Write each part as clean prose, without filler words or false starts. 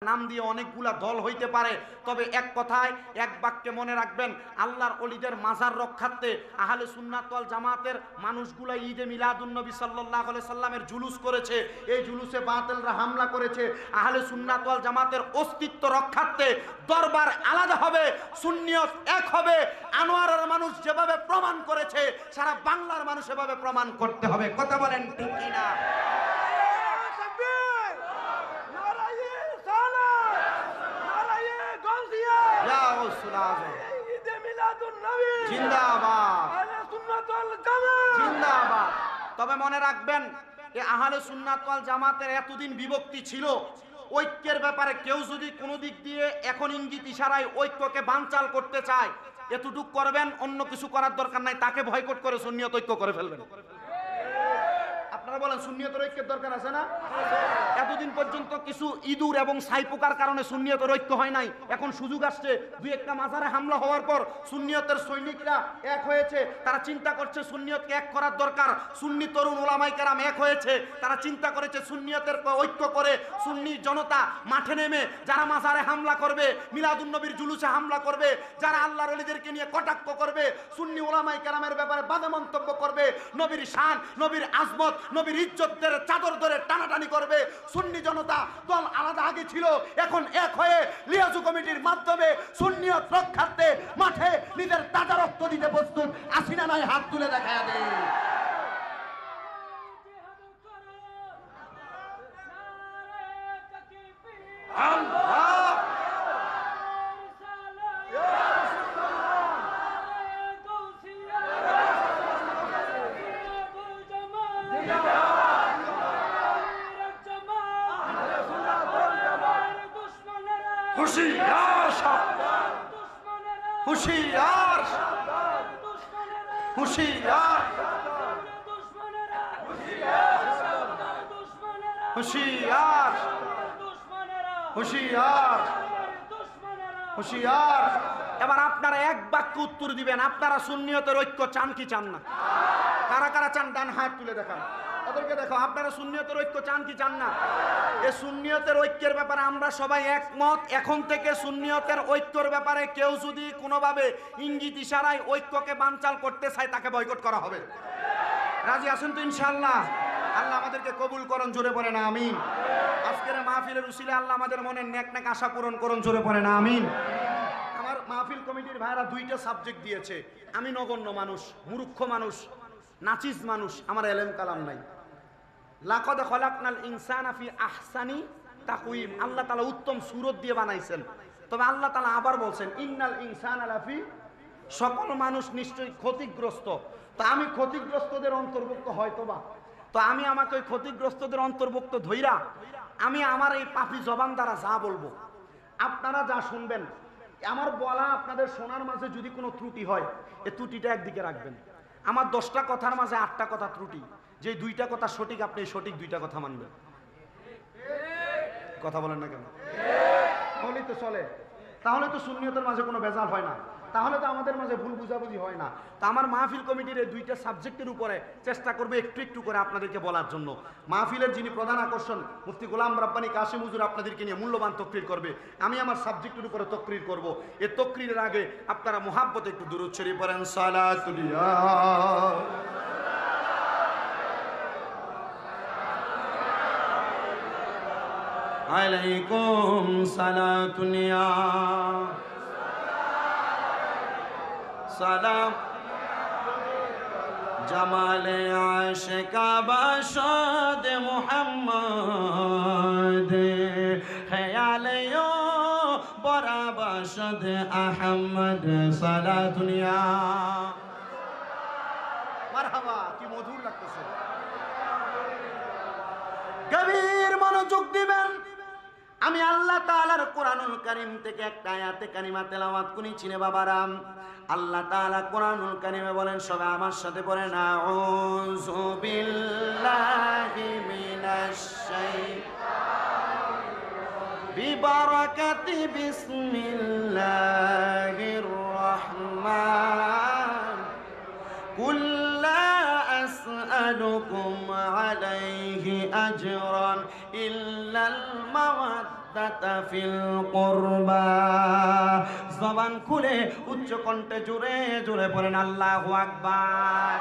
নাম দিয়ে অনেকগুলা দল হইতে পারে, তবে এক কথায় এক বাক্যে মনে রাখবেন, আল্লাহর ওলিদের মাজার রক্ষার্থে আহলে সুন্নাত ওয়াল জামাতের মানুষগুলা ঈদে মিলাদুন নবী সাল্লাল্লাহু আলাইহি সাল্লামের জুলুস করেছে, এই জুলুসে বাতিলরা হামলা করেছে। আহলে সুন্নাত ওয়াল জামাতের অস্তিত্ব রক্ষার্থে দরবার আলাদা হবে, সুন্নিয়ত এক হবে। আনোয়ারের মানুষ যেভাবে প্রমাণ করেছে, সারা বাংলার মানুষ এভাবে প্রমাণ করতে হবে। কথা বলেন ঠিক কিনা? তবে মনে রাখবেন, এই আহলে সুন্নাত ওয়াল জামাতের এতদিন বিভক্তি ছিল, ঐক্যের ব্যাপারে কেউ যদি কোনো দিক দিয়ে এখন ইঙ্গিত ইশারায় ঐক্যকে বানচাল করতে চায়, এতটুকু করবেন, অন্য কিছু করার দরকার নাই, তাকে বয়কট করে সুন্নিয়ত ঐক্য করে ফেলবেন। আপনারা বলেন সুন্নিয়তের ঐক্যের দরকার আছে না? এতদিন পর্যন্ত কিছু ইঁদুর এবং ছাইপোকার কারণে সুন্নিয়তের ঐক্য হয় নাই, এখন সুযোগ আসছে। দুই একটা মাজারে হামলা হওয়ার পর সুন্নিয়তের সৈনিকরা এক হয়েছে, তারা চিন্তা করছে সুন্নিয়তকে এক করার দরকার। সুন্নি তরুণ ওলামায়ে কেরাম এক হয়েছে, তারা চিন্তা করেছে সুন্নিয়তের ঐক্য করে সুন্নি জনতা মাঠে নেমে যারা মাজারে হামলা করবে, মিলাদুন নবীর জুলুসে হামলা করবে, যারা আল্লাহর ওলিদেরকে নিয়ে কটাক্ষ করবে, সুন্নি ওলামায়ে কেরামের ব্যাপারে বাজে মন্তব্য করবে, নবীর শান, নবীর আজমত, নবীর ইজ্জতের চাদর ধরে টানাটানি করবে, সুন্নি জনতা দল আলাদা আগে ছিল, এখন এক হয়ে লিয়াজু কমিটির মাধ্যমে সুন্নিয়ত রক্ষার্থে মাঠে নিজের তাজা রক্ত দিতে প্রস্তুত। আসিনা নাই হাত তুলে দেখায় দেয়। হুশিয়ার হুশিয়ার হুশিয়ার হুশিয়ার হুশিয়ার হুশিয়ার। এবার আপনারা এক বাক্য উত্তর দিবেন, আপনারা সুন্নিয়তের ঐক্য চান কি চান না? কারা কারা চান ডান হাত তুলে দেখান, ওদেরকে দেখো। আপনারা সুন্নিয়তের ঐক্য চান কি চান না? এই সুন্নিয়তের ঐক্যের ব্যাপারে আমরা সবাই একমত। এখন থেকে সুন্নিয়তের ঐক্যর ব্যাপারে কেউ যদি কোনোভাবে ইঙ্গিত ইশারায় ঐক্যকে বানচাল করতে চায়, তাকে বয়কট করা হবে। রাজি আছেন তো ইনশাআল্লাহ? আল্লাহ আমাদেরকে কবুল করুন, জোরে পড়ে না আমিন। আজকের মাহফিলের উসিলে আল্লাহ আমাদের মনের নেক নেক আশা পূরণ করুন, জোরে পড়ে না আমিন। আমার মাহফিল কমিটির ভাইরা দুইটা সাবজেক্ট দিয়েছে। আমি নগণ্য মানুষ, মূর্খ মানুষ, নাচিস মানুষ, আমার এলেম কালাম নাই। লাকাদ খলাকনাল ইনসানা ফি আহসানি তাকওয়িম, আল্লাহ তাআলা উত্তম সূরত দিয়ে বানাইছেন। তবে আল্লাহ তাআলা আবার বলছেন ইন্নাল ইনসানা লাফি, সকল মানুষ নিশ্চয়ই ক্ষতিগ্রস্ত। তো আমি ক্ষতিগ্রস্তদের অন্তর্ভুক্ত হয়তোবা, তো আমি আমাকে ওই ক্ষতিগ্রস্তদের অন্তর্ভুক্ত ধইরা আমি আমার এই পাপী জবান দ্বারা যা বলবো, আপনারা যা শুনবেন, আমার বলা আপনাদের শোনার মাঝে যদি কোনো ত্রুটি হয়, এই ত্রুটিটা একদিকে রাখবেন। আমার 10টা কথার মাঝে 8টা কথা ত্রুটি, যে 2টা কথা সঠিক, আপনি সঠিক 2টা কথা মানবেন। কথা বলেন না কেন? তাহলেই তো চলে, তাহলে তো সুন্নিয়তের মাঝে কোনো ভেজাল হয় না, তাহলে তো আমাদের মাঝে ভুল বুঝাবুঝি হয় না। তো আমার মাহফিল কমিটির এই 2টা সাবজেক্টের উপরে চেষ্টা করবে একটু একটু করে আপনাদেরকে বলার জন্য। মাহফিলের যিনি প্রধান আকর্ষণ মুফতি গোলাম রাব্বানী কাশিম হুজুর আপনাদেরকে নিয়ে মূল্যবান তকরির করবে, আমি আমার সাবজেক্টের উপরে তকরির করব। এই তকরিরের আগে আপনারা মুহাব্বতে একটু দুরূদ শরীফ পড়েন, সালাতুল ইয়া আলাইকুম সালাতুল ইয়া সালাম জামালে আশিকা বাশাদ মুহাম্মদ খেয়ালে বরা বাশাদ আহমদ সালাতুল ইয়া মারহাবা। কি মধুর লাগতেছে, গভীর মনোযোগ দিবেন। আমি আল্লাহ তাআলার কোরআনুল কারীম থেকে একটা আয়াতে কারিমা তেলাওয়াত করেছি রে বাবারাম। আল্লাহ তাআলা কোরআনুল কারীমে বলেন, সবাই আমার সাথে পড়েন, আউযু বিল্লাহি মিনাশ শাইতানির বিবারাকাতি বিসমিল্লাহির রাহমান কুল লা আসআলুকুম আলাইহি আজরান ইল্লাল মাওয়াদ্দাহ মাওয়াদ্দাতা ফিল কুরবা। জবান খুলে উচ্চ কণ্ঠে জোরে জোরে বলেন আল্লাহু আকবার।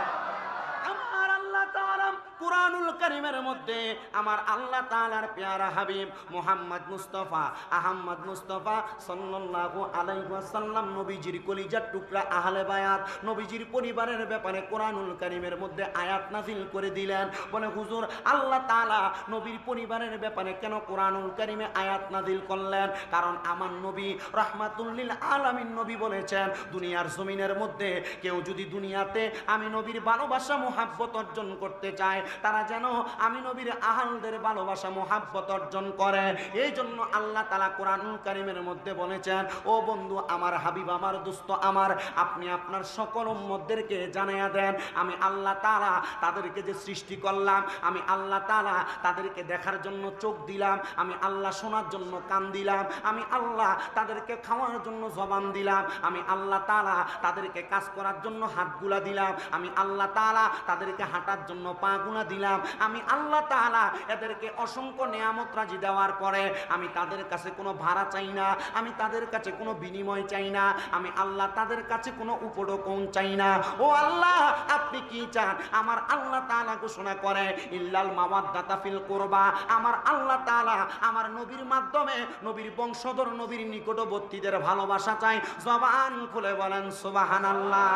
আমার আল্লাহ তাআলা কুরআনুল কারীমের মধ্যে আমার আল্লাহ তাআলার পেয়ারা হাবিব মুহাম্মদ মুস্তাফা আহমদ মুস্তাফা সাল্লাল্লাহু আলাইহি ওয়াসাল্লাম নবীজির কলিজার টুকরা আহলে বায়াত নবীজির পরিবারের ব্যাপারে কুরআনুল কারীমের মধ্যে আয়াত নাযিল করে দিলেন। বলে হুজুর আল্লাহ তাআলা নবীর পরিবারের ব্যাপারে কেন কুরআনুল কারীমে আয়াত নাযিল করলেন? কারণ আমার নবী রাহমাতুল লিল আলামিন নবী বলেছেন, দুনিয়ার জমিনের মধ্যে কেউ যদি দুনিয়াতে আমি নবীর ভালোবাসা মুহাব্বত অর্জন করতে চায়, তারা যেন আমি নবীর আহালদের ভালোবাসা মুহাব্বত অর্জন করে। এই জন্য আল্লাহ তাআলা কুরআনুল কারীমের মধ্যে বলেছেন, ও বন্ধু আমার, হাবিব আমার, দোস্ত আমার, আপনি আপনার সকল উম্মতদেরকে জানাইয়া দেন আমি আল্লাহ তাআলা তাদেরকে যে সৃষ্টি করলাম, আমি আল্লাহ তাআলা তাদেরকে দেখার জন্য চোখ দিলাম, আমি আল্লাহ শোনার জন্য কান দিলাম, আমি আল্লাহ তাদেরকে খাওয়ার জন্য জবান দিলাম, আমি আল্লাহ তাআলা তাদেরকে কাজ করার জন্য হাতগুলা দিলাম, আমি আল্লাহ তাআলা তাদেরকে হাঁটার জন্য পাগুলা দিলাম, আমি আল্লাহ তাআলা এদেরকে অসংখ্য নিয়ামত রাজি দেওয়ার পরে আমি তাদের কাছে কোনো ভাড়া চাই না, আমি তাদের কাছে কোনো বিনিময় চাই না, আমি আল্লাহ তাদের কাছে কোনো উপঢৌকন চাই না। ও আল্লাহ আপনি কি চান? আমার আল্লাহ তাআলা ঘোষণা করে ইল্লাল মাওয়াদ্দাতা ফিল কুরবা। আমার আল্লাহ তাআলা আমার নবীর মাধ্যমে নবীর বংশধর নবীর নিকটবর্তীদের ভালোবাসা চাই। জবান খুলে বলেন সুবহানাল্লাহ।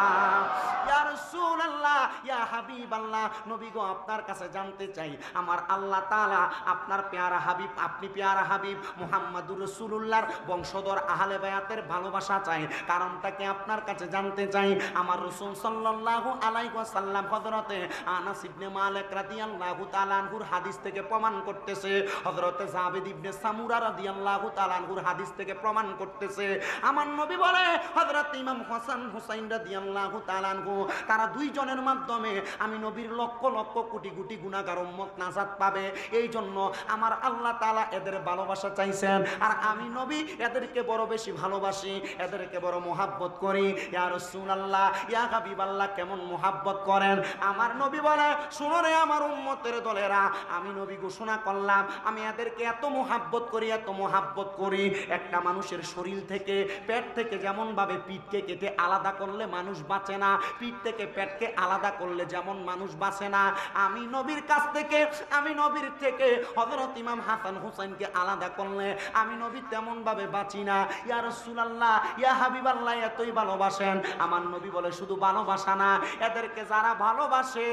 ইয়া রাসূলুল্লাহ, ইয়া হাবিবাল্লাহ, নবী গো আপনার কাছে জানতে চাই, আমার আল্লাহ তাআলা আপনার পেয়ারা হাবিব, আপনি পেয়ারা হাবিব মুহাম্মাদুর রাসূলুল্লাহর বংশধর আহলে বায়াতের ভালোবাসা চাই, কারণটাকে আপনার কাছে জানতে চাই। আমার রাসূল সাল্লাল্লাহু আলাইহি ওয়াসাল্লাম হযরতে আনাস ইবনে মালিক রাদিয়াল্লাহু তাআলা আনহুর হাদিস থেকে প্রমাণ করতেছে, হযরতে যাবিদ ইবনে সামুরা রাদিয়াল্লাহু তাআলা আনহুর হাদিস থেকে প্রমাণ করতেছে। আমার নবী বলে হযরত ইমাম হাসান হুসাইন রাদিয়াল্লাহু তাআলা আনহু, তারা দুইজনের মাধ্যমে আমি নবীর লক্ষ লক্ষ কোটি কোটি গুনাহগার উম্মত নাজাত পাবে। এই জন্য আমার আল্লাহ তাআলা এদের ভালোবাসা চাইছেন, আর আমি নবী এদেরকে বড় বেশি ভালোবাসি, এদেরকে বড় মুহাব্বত করি। ইয়া রাসূলুল্লাহ, ইয়া হাবিবাল্লাহ, কেমন মুহাব্বত করেন? আমার নবী বলে, শুনো রে আমার উম্মতের দলেরা, আমি নবী ঘোষণা করলাম আমি এদেরকে এত মুহাব্বত করি, এত মুহাব্বত করি। একটা মানুষের শরীর থেকে, পেট থেকে যেমন ভাবে পিঠকে কেটে আলাদা করলে মানুষ বাঁচে না, পিঠ থেকে পেটকে আলাদা করলে যেমন মানুষ বাঁচে না, আমি নবীর কাছ থেকে, আমি নবীর থেকে হযরত ইমাম হাসান হুসাইনকে আলাদা করলে আমি নবী তেমন ভাবে বাঁচি না। ইয়া রাসূলুল্লাহ, ইয়া হাবিবাল্লাহ, এতই ভালোবাসেন? আমার নবী বলে, শুধু ভালোবাসা না, এদেরকে যারা ভালোবাসে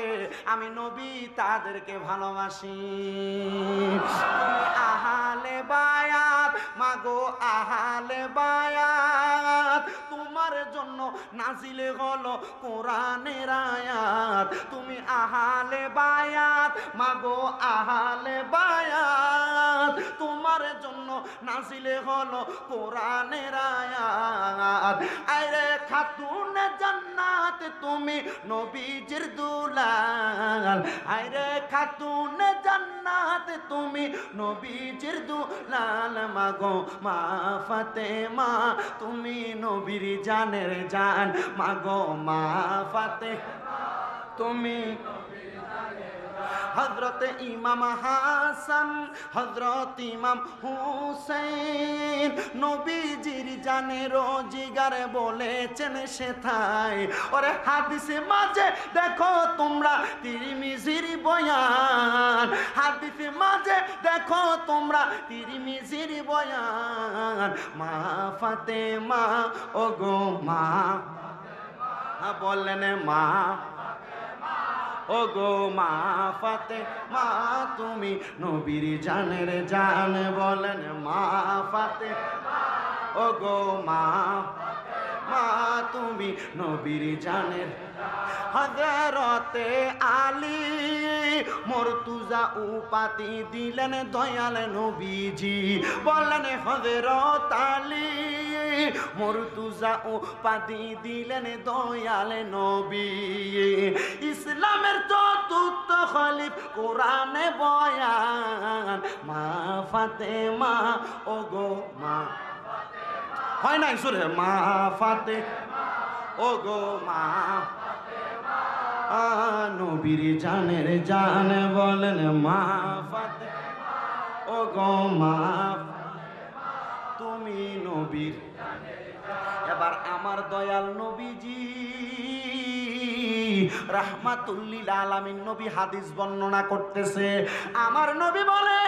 আমি নবী তাদেরকে ভালোবাসি। আহলে বায়াত মাগো, আহলে বায়াত, তোমার জন্য নাজিলে হলো কোরআনের আয়াত। তুমি আহলে বায়াত মাগো, আহলে বায়াত, তোমার জন্য নাজিলে হলো কোরআনের আয়াত। আরে খাতুনে জান্নাত তুমি নবীজির দুলাল, আরে খাতুনে জান্নাত তুমি নবীজির দুলাল, মাগো মা ফাতেমা তুমি নবীর জানের জান, মাগো মা ফাতেমা তুমি। হযরত ইমাম হাসান, হযরত ইমাম হুসাইন নবীজির জানের জিগারে বলেছেন সেথায়। ওরে হাদিসে মাঝে দেখো তোমরা তিরমিজির বয়ান, হাদিসে মাঝে দেখো তোমরা তিরমিজির বয়ান। মা ফাতেমা ও গো মা, বললেন মা ও গো মা ফাতেমা তুমি নবীর জানের জান, বলেন মা ফাতেমা ও গো মা, মা তুমি নবীর জানের। হযরতে আলী মুর্তুজা উপাধি দিলেন দয়াল নবীজি, বলেন হযরত আলী মুর্তুজা উপাধি দিলেন দয়াল নবী। ইসলামের চতুর্থ খলিফ কোরআনে বয়ান, মা ফাতেমা ও গো মা, হয় নাই সুরে, মা ফাতেমা ও গো মা, নবীর জানের জান, বলেন মা ফাতেমা ও গো মা। তুমি নবীর। এবার আমার দয়াল নবীজি রাহমাতুল লিল আলামিন নবী হাদিস বর্ণনা করতেছে। আমার নবী বলে,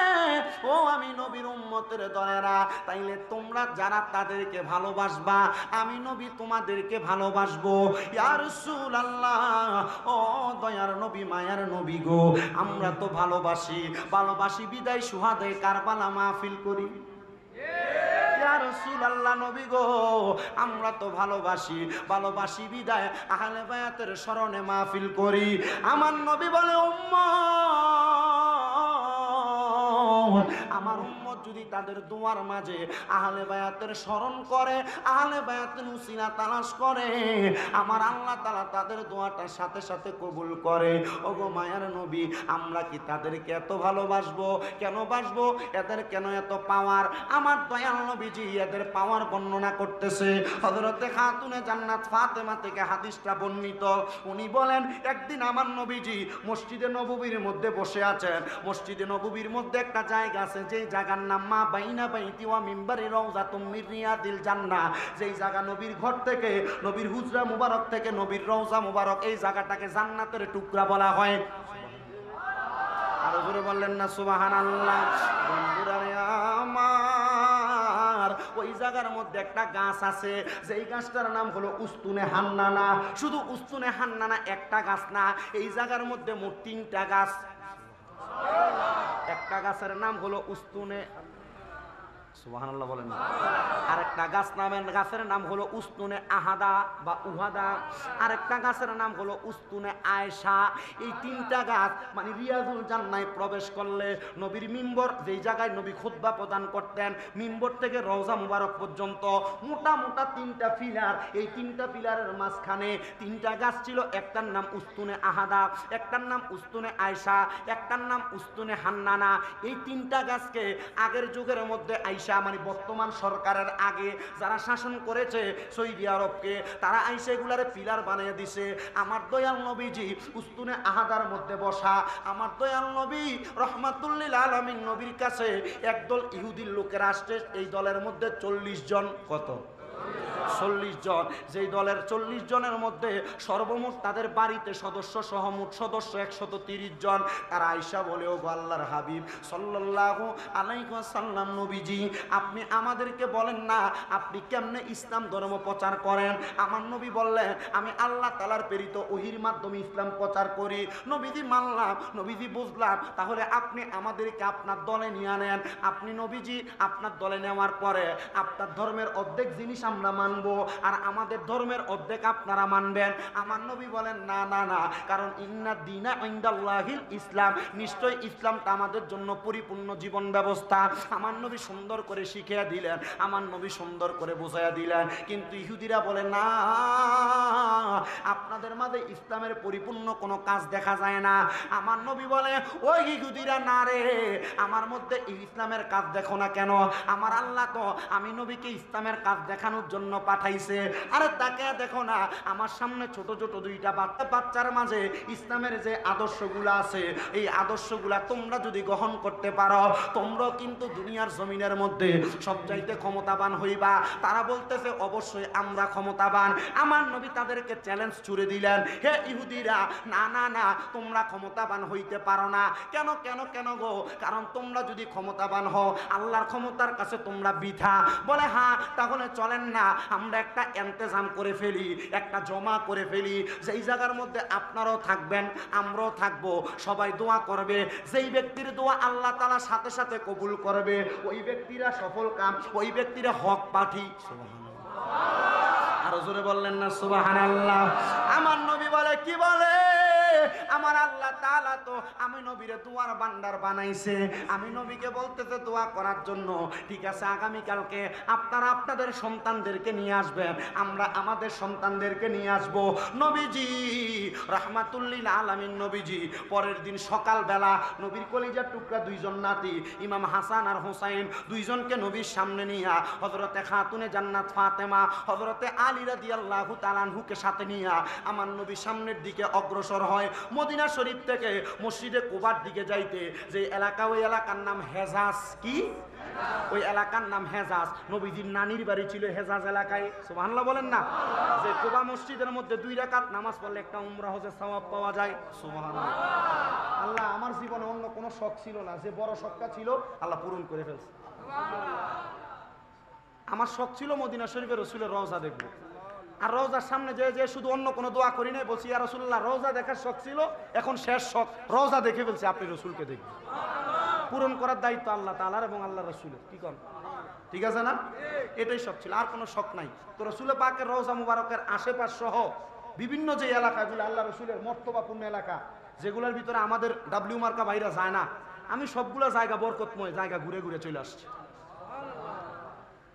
ও আমি নবীর উম্মতের দলেরা, তাইলে তোমরা যারা তাদেরকে ভালোবাসবা, আমি নবী তোমাদেরকে ভালোবাসবো। ইয়া রাসূলুল্লাহ, ও দয়ার নবী, মায়ার নবী গো, আমরা তো ভালোবাসি, ভালোবাসি বিদায় সুহাদায়ে কারবালা মাহফিল করি। ইয়া রাসূলুল্লাহ, নবী গো, আমরা তো ভালোবাসি, ভালোবাসি বিদায় আহলে বায়াতের স্মরণে মাহফিল করি। আমার নবী বলে, উম্মত, আমার উম্মত যদি তাদের দোয়ার মাঝে আহলে বায়াতের স্মরণ করে, আহলে বায়াতের উসিলা তালাশ করে, আমার আল্লাহ তাআলা তাদের দোয়াটা সাথে সাথে কবুল করে। ওগো মায়ার নবী, আমরা কি তাদেরকে এত ভালোবাসবো? কেন বাসবো? এদের কেন এত পাওয়ার? আমার দয়াল নবীজি এদের পাওয়ার বর্ণনা করতেছে। হযরতে খাতুনে জান্নাত ফাতেমা থেকে হাদিসটা বর্ণিত। উনি বলেন, একদিন আমার নবীজি মসজিদে নববীর মধ্যে বসে আছেন। মসজিদে নববীর মধ্যে একটা জায়গা আছে, যেই জায়গার নাম মা বাইনা বাইতি ওয়া মিম্বারি রাউযাতুম মির রিয়াদিল জান্নাহ। যেই জায়গা নবীর ঘর থেকে, নবীর হুজরা মুবারক থেকে নবীর রওজা মুবারক, এই জায়গাটাকে জান্নাতের টুকরা বলা হয়। আরো জোরে বললেন না সুবহানাল্লাহ? বন্ধুরা রে আমার, ওই জায়গার মধ্যে একটা গাছ আছে, যেই গাছটার নাম হলো উস্তুনে হান্নানা। শুধু উস্তুনে হান্নানা একটা গাছ না, এই জায়গার মধ্যে মোট 3টা গাছ। একটা গাছের নাম হলো উস্তুনে, সুবহানাল্লাহ বলেন না। আরেকটা গাছের নাম হলো উস্তুনে আহাদা বা উহাদা। আরেকটা গাছের নাম হলো উস্তুনে আয়েশা। এই 3টা গাছ মানে রিয়াজুল জান্নায় প্রবেশ করলে নবীর মিম্বর, যেই জায়গায় নবী খুতবা প্রদান করতেন, মিম্বর থেকে রওজা মুবারক পর্যন্ত মোটা মোটা 3টা পিলার। এই 3টা পিলারের মাঝখানে 3টা গাছ ছিল। একটার নাম উস্তুনে আহাদা, একটার নাম উস্তুনে আয়েশা, একটার নাম উস্তুনে হান্নানা। এই 3টা গাছকে আগের যুগের মধ্যে আয়েশা মানে বর্তমান সরকারের আগে যারা শাসন করেছে সৌদি আরবকে, তারা আইসা এগুলারে পিলার বানিয়ে দিছে। আমার দয়াল নবীজি উস্তুনে আহাদার মধ্যে বসা। আমার দয়াল নবী রাহমাতুল লিল আলামিন নবীর কাছে একদল ইহুদির লোকেরা আসছে। এই দলের মধ্যে 40 জন, কত? 40 জন। যেই দলের 40 জনের মধ্যে সর্বমোট তাদের বাড়িতে সদস্য সহ মোট সদস্য 130 জন। তারা আয়েশা বলে, ও আল্লাহর হাবিব সাল্লাল্লাহু আলাইহি ওয়াসাল্লাম, নবীজি আপনি আমাদেরকে বলেন না আপনি কেমনে ইসলাম ধর্ম প্রচার করেন। আমার নবী বললেন, আমি আল্লাহ তাআলার প্রেরিত ওহীর মাধ্যমে ইসলাম প্রচার করি। নবীজি মানলাম, নবীজি বুঝলাম, তাহলে আপনি আমাদেরকে আপনার দলে নিয়ে নেন। আপনি নবীজি আপনার দলে নেওয়ার পরে আপনার ধর্মের অর্ধেক জিনিস আমরা মানবো, আর আমাদের ধর্মের অর্ধেক আপনারা মানবেন। আমার নবী বলেন, না না না, কারণ ইন্না দীনা ইনদাল্লাহিল ইসলাম, নিশ্চয় ইসলামটা আমাদের জন্য পরিপূর্ণ জীবন ব্যবস্থা। আমার নবী সুন্দর করে শিখিয়ে দিলেন, আমার নবী সুন্দর করে বুঝাইয়া দিলেন। কিন্তু ইহুদিরা বলে, না, আপনাদের মাঝে ইসলামের পরিপূর্ণ কোনো কাজ দেখা যায় না। আমার নবী বলে, ওই ইহুদিরা, না রে, আমার মধ্যে ইসলামের কাজ দেখো না কেন? আমার আল্লাহ তো আমি নবীকে ইসলামের কাজ দেখানোর জন্য পাঠাইছে। আরে তাকে দেখো না, আমার সামনে ছোট ছোট 2টা বাচ্চার মাঝে ইসলামের যে আদর্শগুলো আছে, এই আদর্শগুলা তোমরা যদি গ্রহণ করতে পারো, তোমরাও কিন্তু দুনিয়ার জমিনের মধ্যে সবচাইতে ক্ষমতাবান হইবা। তারা বলতেছে, অবশ্যই আমরা ক্ষমতাবান। আমার নবী তাদেরকে চ্যালেঞ্জ ছুড়ে দিলেন, হে ইহুদিরা, না না না, তোমরা ক্ষমতাবান হইতে পারো না। কেন কেন কেন গো? কারণ তোমরা যদি ক্ষমতাবান হও, আল্লাহর ক্ষমতার কাছে তোমরা বৃথা। বলে, হ্যাঁ, তাহলে চলেন না আমরা একটা ইন্তজাম করে ফেলি, একটা জমা করে ফেলি, যেই জায়গার মধ্যে আপনারাও থাকবেন, আমরাও থাকবো, সবাই দোয়া করবে। যেই ব্যক্তির দোয়া আল্লাহ তাআলা সাথে সাথে কবুল করবে, ওই ব্যক্তিরা সফল কাম, ওই ব্যক্তিরা হক পাঠি। আরো জোরে বললেন না সুবহানাল্লাহ? আমার নবী বলে, কি বলে? আমার আল্লাহ তাআলা তো আমি নবীরে দোয়ার ভান্ডার বানাইছে। আমি নবীকে বলতেছে দোয়া করার জন্য, ঠিক আছে, আগামী কালকে আপনারা আপনাদের সন্তানদেরকে নিয়ে আসবেন, আমরা আমাদের সন্তানদেরকে নিয়ে আসব। নবীজি রাহমাতুল লিল আলামিন নবীজি পরের দিন সকালবেলা নবীর কলিজার টুকরা 2 জন নাতি, ইমাম হাসান আর হুসাইন, 2 জনকে নবীর সামনে নিয়ে হযরতে খাতুনে জান্নাত ফাতেমা, হযরতে আলী রাদিয়াল্লাহু তাআলা আনহুকে সাথে নিয়ে আমার নবীর সামনের দিকে অগ্রসর হয়। হয় মদিনা শরীফ থেকে মসজিদে কুবার দিকে যাইতে যে এলাকা, ওই এলাকার নাম হেজাজ। কি? ওই এলাকার নাম হেজাজ। নবীজির নানির বাড়ি ছিল হেজাজ এলাকায়। সুবহানাল্লাহ বলেন না? যে কুবা মসজিদের মধ্যে 2 রাকাত নামাজ পড়লে একটা উমরা হজের সওয়াব পাওয়া যায়। সুবহানাল্লাহ। আল্লাহ, আমার জীবনে অন্য কোনো শখ ছিল না, যে বড় শখটা ছিল আল্লাহ পূরণ করে ফেলছে। আমার শখ ছিল মদিনা শরীফের রাসূলের রওজা দেখব, আর রওজার সামনে যে শুধু অন্য কোনো দোয়া করি নাই, বলছি ইয়া রাসূলুল্লাহ রওজা দেখার শখ ছিল, এখন শেষ শখ রওজা দেখে ফেলছি, আপনি রাসূলকে দেখবেন। পূরণ করার দায়িত্ব আল্লাহ তাআলার এবং আল্লাহ রাসূলের। কি করেন? ঠিক আছে না? এটাই শখ ছিল, আর কোনো শখ নাই। তো রাসূল পাকের রওজা মুবারকের আশেপাশ সহ বিভিন্ন যে এলাকাগুলো আল্লাহ রাসূলের মর্তবাপূর্ণ এলাকা, যেগুলোর ভিতরে আমাদের ডাব্লিউ মার্কা ভাইরা যায় না, আমি সবগুলো জায়গা, বরকতময় জায়গা ঘুরে ঘুরে চলে আসছি।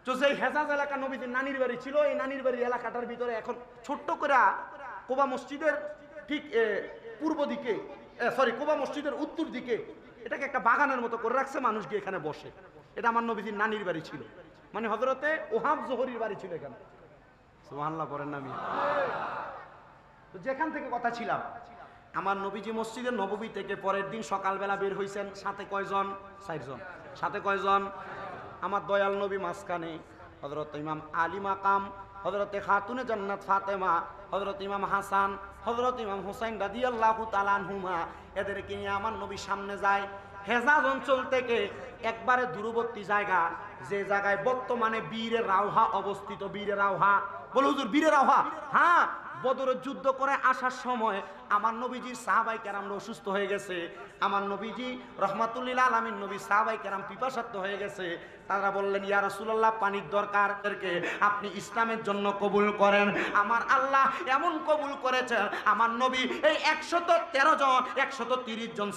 তো সেই হেজাজ এলাকা নবীজির নানির বাড়ি ছিল, এই নানির বাড়ির এলাকাটার ভিতরে এখন ছোট্ট করে কুবা মসজিদের ঠিক পূর্ব দিকে, কুবা মসজিদের উত্তর দিকে এটাকে একটা বাগানের মতো করে রাখছে, মানুষ গিয়ে এখানে বসে। এটা আমার নবীজির নানির বাড়ি ছিল, মানে হযরতে ওহাব জোহরির বাড়ি ছিল এখানে। সুবহানাল্লাহ পড়েন না? আমি তো যেখান থেকে কথা ছিলাম, আমার নবীজি মসজিদে নববী থেকে পরের দিন সকালবেলা বের হইছেন। সাথে কয়জন? 4 জন। সাথে কয়জন? আমার দয়াল নবী মাঝখানে, হযরত ইমাম আলী মাকাম, হযরতে খাতুনে জান্নাত ফাতেমা, হযরত ইমাম হাসান, হযরত ইমাম হুসাইন রাদিয়াল্লাহু তাআলা আনহুমা, এদেরকে নিয়ে আমার নবী সামনে যায়। হেজাজ অঞ্চল থেকে একবারে দূরবর্তী জায়গা, যে জায়গায় বর্তমানে বীরে রাওহা অবস্থিত। বীরে রাওহা বলে হুজুর, বীরে রাওহা? হ্যাঁ, বদরের যুদ্ধ করে আসার সময় আমার নবীজির সাহাবায়ে কেরামরা অসুস্থ হয়ে গেছে। আমার নবীজি রহমাতুল্লিল আলামিন নবী সাহাবায়ে কেরাম পিপাসার্ত হয়ে গেছে। তারা বললেন ইয়া রাসূলুল্লাহ পানির দরকার, আপনি ইসলামের জন্য কবুল করেন। আমার আল্লাহ এমন কবুল করেছে, আমার নবী এই 113 জন 130 জন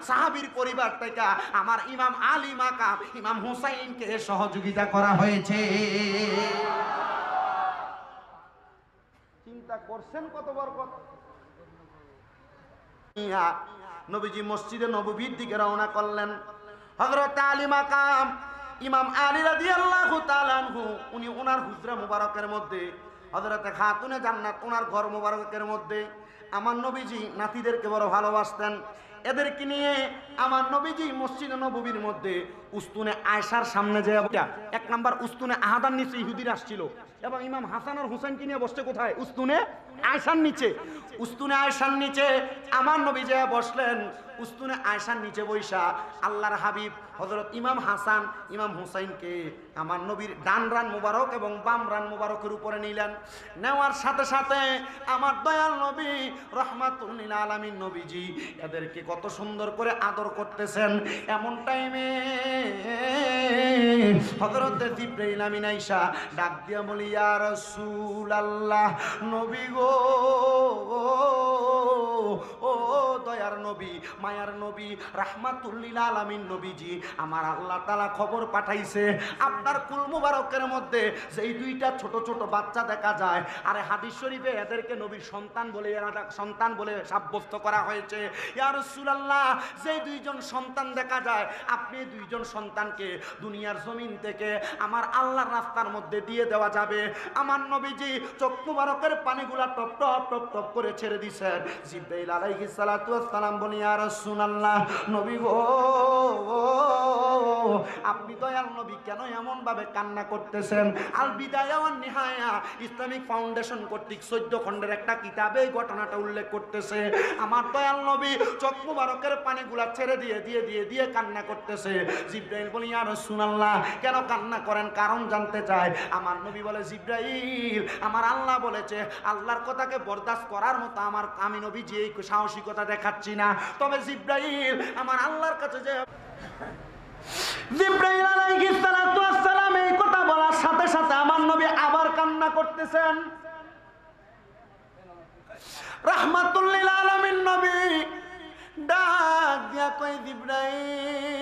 সাহাবীর পরিবার থেকে আমার ইমাম আলী মাকাম, ইমাম হুসাইনকে সহযোগিতা করা হয়েছে। চিন্তা করছেন কত বরকত। নবীজি মসজিদে নববীর দিকে রওনা করলেন। হযরত আলী মাকাম, ইমাম আলী রাদিয়াল্লাহু তাআলা আনহু, উনি ওনার হুজরা মুবারকের মধ্যে, হযরতে খাতুনে জান্নাত ওনার ঘর মুবারকের মধ্যে, আমার নবীজি নাতিদেরকে বড় ভালোবাসতেন। এদেরকে নিয়ে আমার নবীজি মসজিদে নববীর মধ্যে উস্তুনে আয়েশার সামনে যে 1 নাম্বার উস্তুনে আহাদার নিচে ইহুদিরা আসছিল, এবং ইমাম হাসান আর হুসাইনকে নিয়ে বসতে কোথায়? উস্তুনে আয়েশার নিচে। উস্তুনে আয়েশার নিচে আমার নবী যে বসলেন। উস্তুনে আয়েশার নিচে বৈশা আল্লাহর হাবিব হযরত ইমাম হাসান, ইমাম হুসাইনকে আমার নবীর ডান রান মুবারক এবং বাম রান মুবারকের উপরে নিলেন। নেওয়ার সাথে সাথে আমার দয়াল নবী রাহমাতুল লিল আলামিন নবীজি এদেরকে কত সুন্দর করে আদর করতেছেন। এমন টাইমে হযরতে জিবরাইল আমিন আয়েশা ডাক দিয়া বলি ইয়া রাসূলুল্লাহ, নবী গো, ও দয়ার নবী, মায়ার নবী, রাহমাতুল লিল আলামিন নবীজি, আমার আল্লাহ তাআলা খবর পাঠাইছে আপনার কুল মুবারকের মধ্যে যেই 2টা ছোট ছোট বাচ্চা দেখা যায়, আরে হাদিস শরীফে এদেরকে নবীর সন্তান বলে সাব্যস্ত করা হয়েছে। ইয়া রাসূলুল্লাহ, যেই 2 জন সন্তান দেখা যায়, আপনি 2 জন সন্তানকে দুনিয়ার জমিন থেকে আমার আল্লাহর রাস্তার মধ্যে দিয়ে দেওয়া যাবে। আমার নবীজি চোখ মুবারকের পানিগুলা টপ টপ টপ টপ করে ছেড়ে দিয়েছেন। জিবরাইল আলাইহিস সালাতু ওয়াস সালাম বলি ইয়া রাসূলুল্লাহ, নবী গো, আপনি দয়াল নবী কেন এমন ভাবে কান্না করতেছেন? আল বিদায়া ওয়ান নিহায়া ইসলামিক ফাউন্ডেশন কর্তৃক 14 খণ্ডের একটা কিতাবে এই ঘটনাটা উল্লেখ করতেছে। আমার দয়াল নবী চোখ মুবারকের পানিগুলা ছেড়ে দিয়ে কান্না করতেছে। জিবরাইল বলি ইয়া রাসূলুল্লাহ, কেন কান্না করেন? কারণ জানতে চায়। আমার নবী বলে জিবরাইল, আমার আল্লাহ বলেছে, আল্লাহর কথাকে বরদাস্ত করার মতো আমি নবী যে সাহসিকতা দেখাচ্ছি না। তবে জিবরাইল আমার আল্লাহর কাছে যে জিবরাইল আলাইহিস সালাতু ওয়াস সালাম এই কথা বলার সাথে সাথে আমার নবী আবার কান্না করতেছেন। রাহমাতুল লিল আলামিন নবী ডাক দিয়া কই জিবরাইল,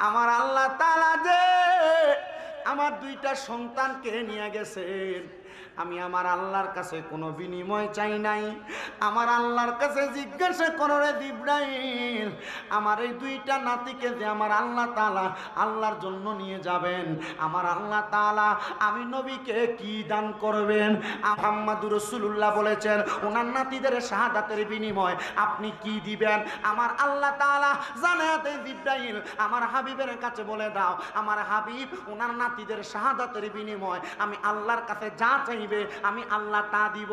আমার আল্লাহ তাআলা যে আমার 2টা সন্তানকে নিয়ে গেছেন, আমি আমার আল্লাহর কাছে কোনো বিনিময় চাই নাই। আমার আল্লাহর কাছে জিজ্ঞাসা করো রে জিবরাইল, আমার এই দুইটা নাতিকে যে আমার আল্লাহ তাআলা আল্লাহর জন্য নিয়ে যাবেন, আমার আল্লাহ তাআলা আমি নবীকে কি দান করবেন? মুহাম্মদুর রাসূলুল্লাহ বলেছেন ওনার নাতিদের শাহাদাতের বিনিময় আপনি কি দিবেন? আমার আল্লাহ তাআলা জানাতে জিবরাইল আমার হাবিবের কাছে বলে দাও, আমার হাবিব ওনার নাতিদের শাহাদাতের বিনিময় আমি আল্লাহর কাছে যা চাইবে আমি আল্লাহ তা দিব।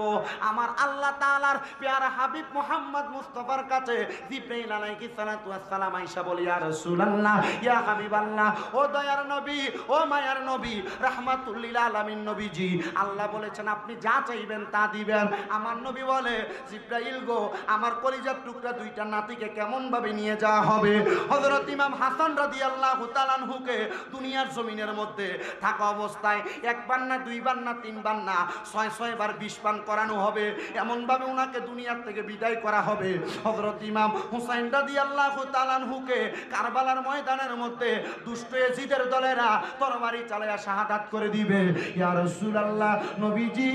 আমার আল্লাহ তাআলার প্যারা হাবিব মুহাম্মদ মুস্তাফার কাছে জিবরাইল আলাইহিস সালাতু ওয়াস সালাম আয়েশা বলি, ইয়া রাসূলুল্লাহ, ইয়া হাবিবাল্লাহ, ও দয়ার নবী, ও মায়ার নবী, রাহমাতুল লিল আলামিন নবীজি, আল্লাহ বলেছেন আপনি যা চাইবেন তা দিবেন। আমার নবী বলে, জিবরাইল গো, আমার কলিজার টুকরা দুইটা নাতিকে কেমন ভাবে নিয়ে যাওয়া হবে? হযরত ইমাম হাসান রাদিয়াল্লাহু তাআলা আনহুকে দুনিয়ার জমিনের মধ্যে থাকা অবস্থায় একবার না দুইবার না তিনবার না ৬ বার বিষ পান করানো হবে, এমন ভাবে ওনাকে দুনিয়ার থেকে বিদায় করা হবে। হযরত ইমাম হুসাইন রাদিয়াল্লাহু তাআলা আনহুকে কারবালার ময়দানের মধ্যে দুষ্ট ইয়াজিদের দলেরা তরবারি চালায়া শাহাদাত করে দিবে। ইয়া রাসূলুল্লাহ, নবীজি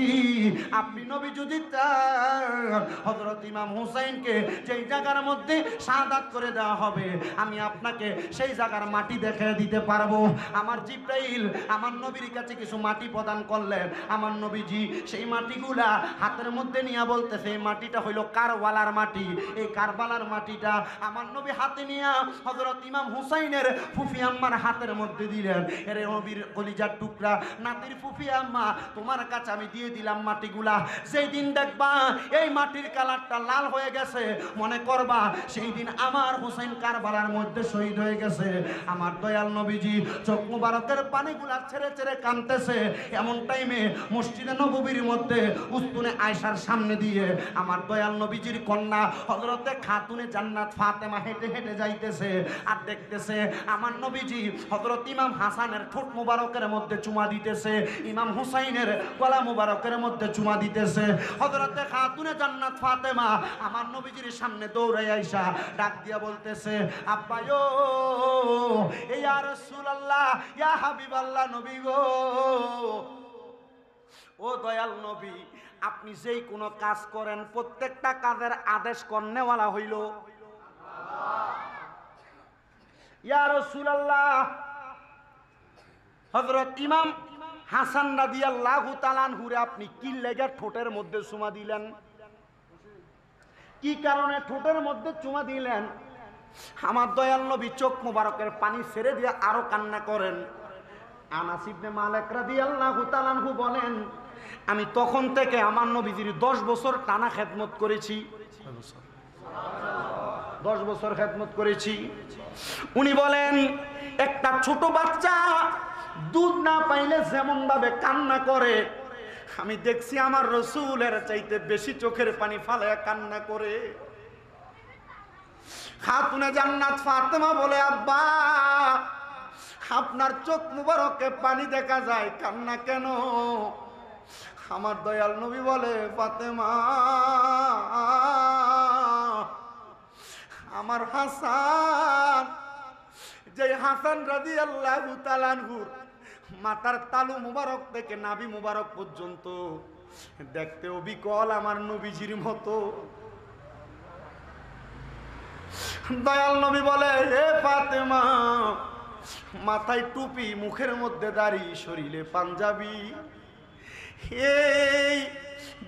আপনি নবী যদি চান হযরত ইমাম হুসাইনকে যেই জায়গার মধ্যে শাহাদাত করে দেওয়া হবে আমি আপনাকে সেই জায়গার মাটি দেখিয়ে দিতে পারবো। আমার জিবরাইল আমার নবীর কাছে কিছু মাটি প্রদান করলেন। আমার নবীজি সেই মাটিগুলা হাতের মধ্যে নিয়ে বলতেছে এই মাটিটা হইল কারবালার মাটি। এই কারবালার মাটিটা আমার নবী হাতে নিয়ে হযরত ইমাম হুসাইনের ফুফি আম্মার হাতের মধ্যে দিলেন। এরে নবীর কলিজার টুকরা নাতির ফুফি আম্মা, তোমার কাছে আমি দিয়ে দিলাম মাটিগুলা। যেই দিন দেখবা এই মাটির কালারটা লাল হয়ে গেছে মনে করবা সেই দিন আমার হুসাইন কারবালার মধ্যে শহীদ হয়ে গেছে। আমার দয়াল নবীজি চোখ মুবারকের পানিগুলা ছেড়ে ছেড়ে কাঁদতেছে। এমন টাইমে মসজিদে নববীর মধ্যে উস্তুনে আয়েশার সামনে দিয়ে আমার দয়াল নবীজির কন্যা হযরতে খাতুনে জান্নাত ফাতেমা হেঁটে হেঁটে যাইতেছে আর দেখতেছে আমার নবীজি হযরত ইমাম হাসানের ঠোঁট মুবারকের মধ্যে চুমা দিতেছে, ইমাম হুসাইনের গলা মুবারকের মধ্যে চুমা দিতেছে। হযরতে খাতুনে জান্নাত ফাতেমা আমার নবীজির সামনে দৌড়ে আইসা ডাক দিয়া বলতেছে, আব্বায়ো, ইয়া রাসূলুল্লাহ, ইয়া হাবিবাল্লাহ, নবী গো, ও দয়াল নবী, আপনি যেই কোনো কাজ করেন প্রত্যেকটা কাজের আদেশ করনেওয়ালা হইল ইয়া রাসূলুল্লাহ। হযরত ইমাম হাসান রাদিয়াল্লাহু তাআলা আনহুরে আপনি কি লেগে ঠোঁটের মধ্যে চুমা দিলেন? কি কারণে ঠোঁটের মধ্যে চুমা দিলেন? আমার দয়াল নবী চোখ মুবারকের পানি ছেড়ে দিয়ে আরো কান্না করেন। আনাস ইবনে মালিক রাদিয়াল্লাহু তাআলা আনহু বলেন, আমি তখন থেকে আমার নবীজির 10 বছর টানা খেদমত করেছি। 10 বছর খেদমত করেছি। উনি বলেন একটা ছোট বাচ্চা দুধ না পাইলে যেমন ভাবে কান্না করে আমি দেখছি আমার রাসূলের চাইতে বেশি চোখের পানি ফালায়া কান্না করে। খাতুনে জান্নাত ফাতেমা বলে, আব্বা, আপনার চোখ মুবারকে পানি দেখা যায়, কান্না কেন? আমার দয়াল নবী বলে, ফাতেমা, আমার হাসান, যে হাসান রাদিয়াল্লাহু তাআলা আনহুর মাথার তালু মুবারক থেকে নাভি মুবারক পর্যন্ত দেখতে অবিকল আমার নবীজির মতো। দয়াল নবী বলে, হে ফাতেমা, মাথায় টুপি, মুখের মধ্যে দাড়ি, শরীরে পাঞ্জাবি, এই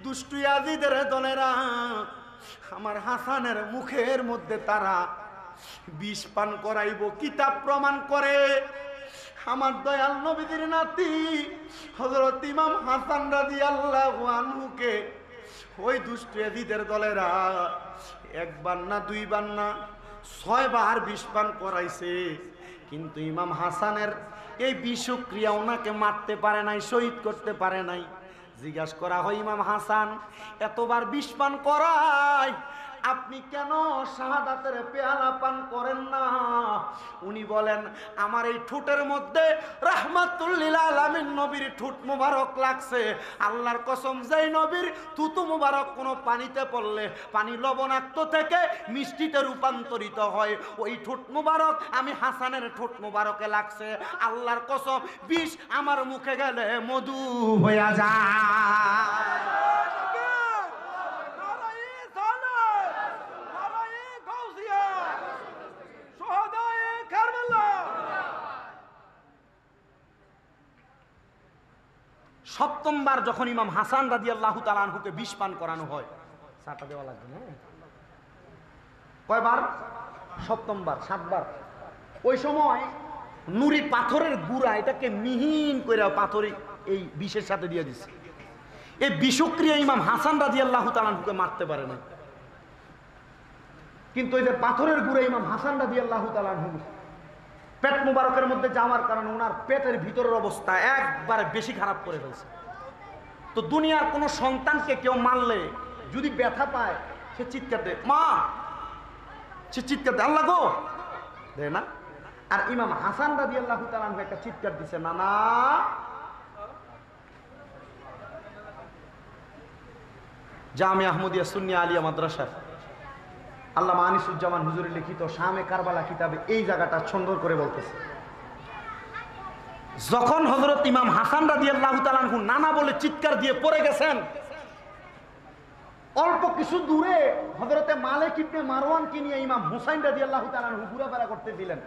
দুষ্টু ইয়াজিদের দলেরা আমার হাসানের মুখের মধ্যে তারা বিষ পান করাইব। কিতাব প্রমাণ করে আমার দয়াল নবীজির নাতি হযরত ইমাম হাসান রাদিয়াল্লাহু আনহুকে ওই দুষ্টু ইয়াজিদের দলেরা একবার না দুইবার না 6 বার বিষ পান করাইছে। কিন্তু ইমাম হাসানের এই বিষক্রিয়া ওনাকে মারতে পারে নাই, শহীদ করতে পারে নাই। জিজ্ঞাসা করা হয়, ইমাম হাসান এতবার বিষ পান করায় আপনি কেন শাহাদাতের পেয়ালা পান করেন না? উনি বলেন, আমার এই ঠোঁটের মধ্যে রাহমাতুল লিল আলামিন নবীর ঠোঁট মুবারক লাগছে। আল্লাহর কসম, যেই নবীর থুতু মুবারক কোনো পানিতে পড়লে পানি লবণাক্ত থেকে মিষ্টিতে রূপান্তরিত হয়, ওই ঠোঁট মুবারক আমি হাসানের ঠোঁট মুবারকে লাগছে। আল্লাহর কসম, বিষ আমার মুখে গেলে মধু হয়ে যায়। সপ্তমবার যখন ইমাম হাসান রাদিয়াল্লাহু তাআলা আনহুকে বিষ পান করানো হয়, চাটা দেওয়া লাগবে না, কয়বার? সপ্তমবার, 7 বার। ওই সময় নুরি পাথরের গুড়া এটাকে মিহিন করে পাথরে এই বিষের সাথে দিয়ে দিচ্ছে। এই বিষক্রিয়া ইমাম হাসান রাদিয়াল্লাহু তাআলা আনহুকে মারতে পারে না, কিন্তু এই যে পাথরের গুড়া ইমাম হাসান রাদিয়াল্লাহু তাআলা আনহু পেট মুবারকের মধ্যে যাওয়ার কারণে ওনার পেটের ভিতরের অবস্থা একবারে বেশি খারাপ করে ফেলছে। তো দুনিয়ার কোনো সন্তানকে কেউ মারলে যদি ব্যথা পায়, সে চিৎকার দেয়, মা, সে চিৎকার দেয়, আল্লাহ গো, দেয় না? আর ইমাম হাসান রাদিয়াল্লাহু তাআলা আনহু একটা চিৎকার দিছে, না না। জামিয়া আহমদিয়া সুন্নিয়া আলিয়া মাদ্রাসার আল্লামা আনিসুজ্জামান হুজুরের লিখিত শামে কারবালা কিতাবে এই জায়গাটা সুন্দর করে বলতেছে, যখন হযরত ইমাম হাসান রাদিয়াল্লাহু তাআলা আনহু নানা বলে চিৎকার দিয়ে পড়ে গেছেন, অল্প কিছু দূরে হযরতে মালিক ইবনে মারওয়ানকে নিয়ে ইমাম হুসাইন রাদিয়াল্লাহু তাআলা আনহু ঘোরাফেরা করতেছিলেন।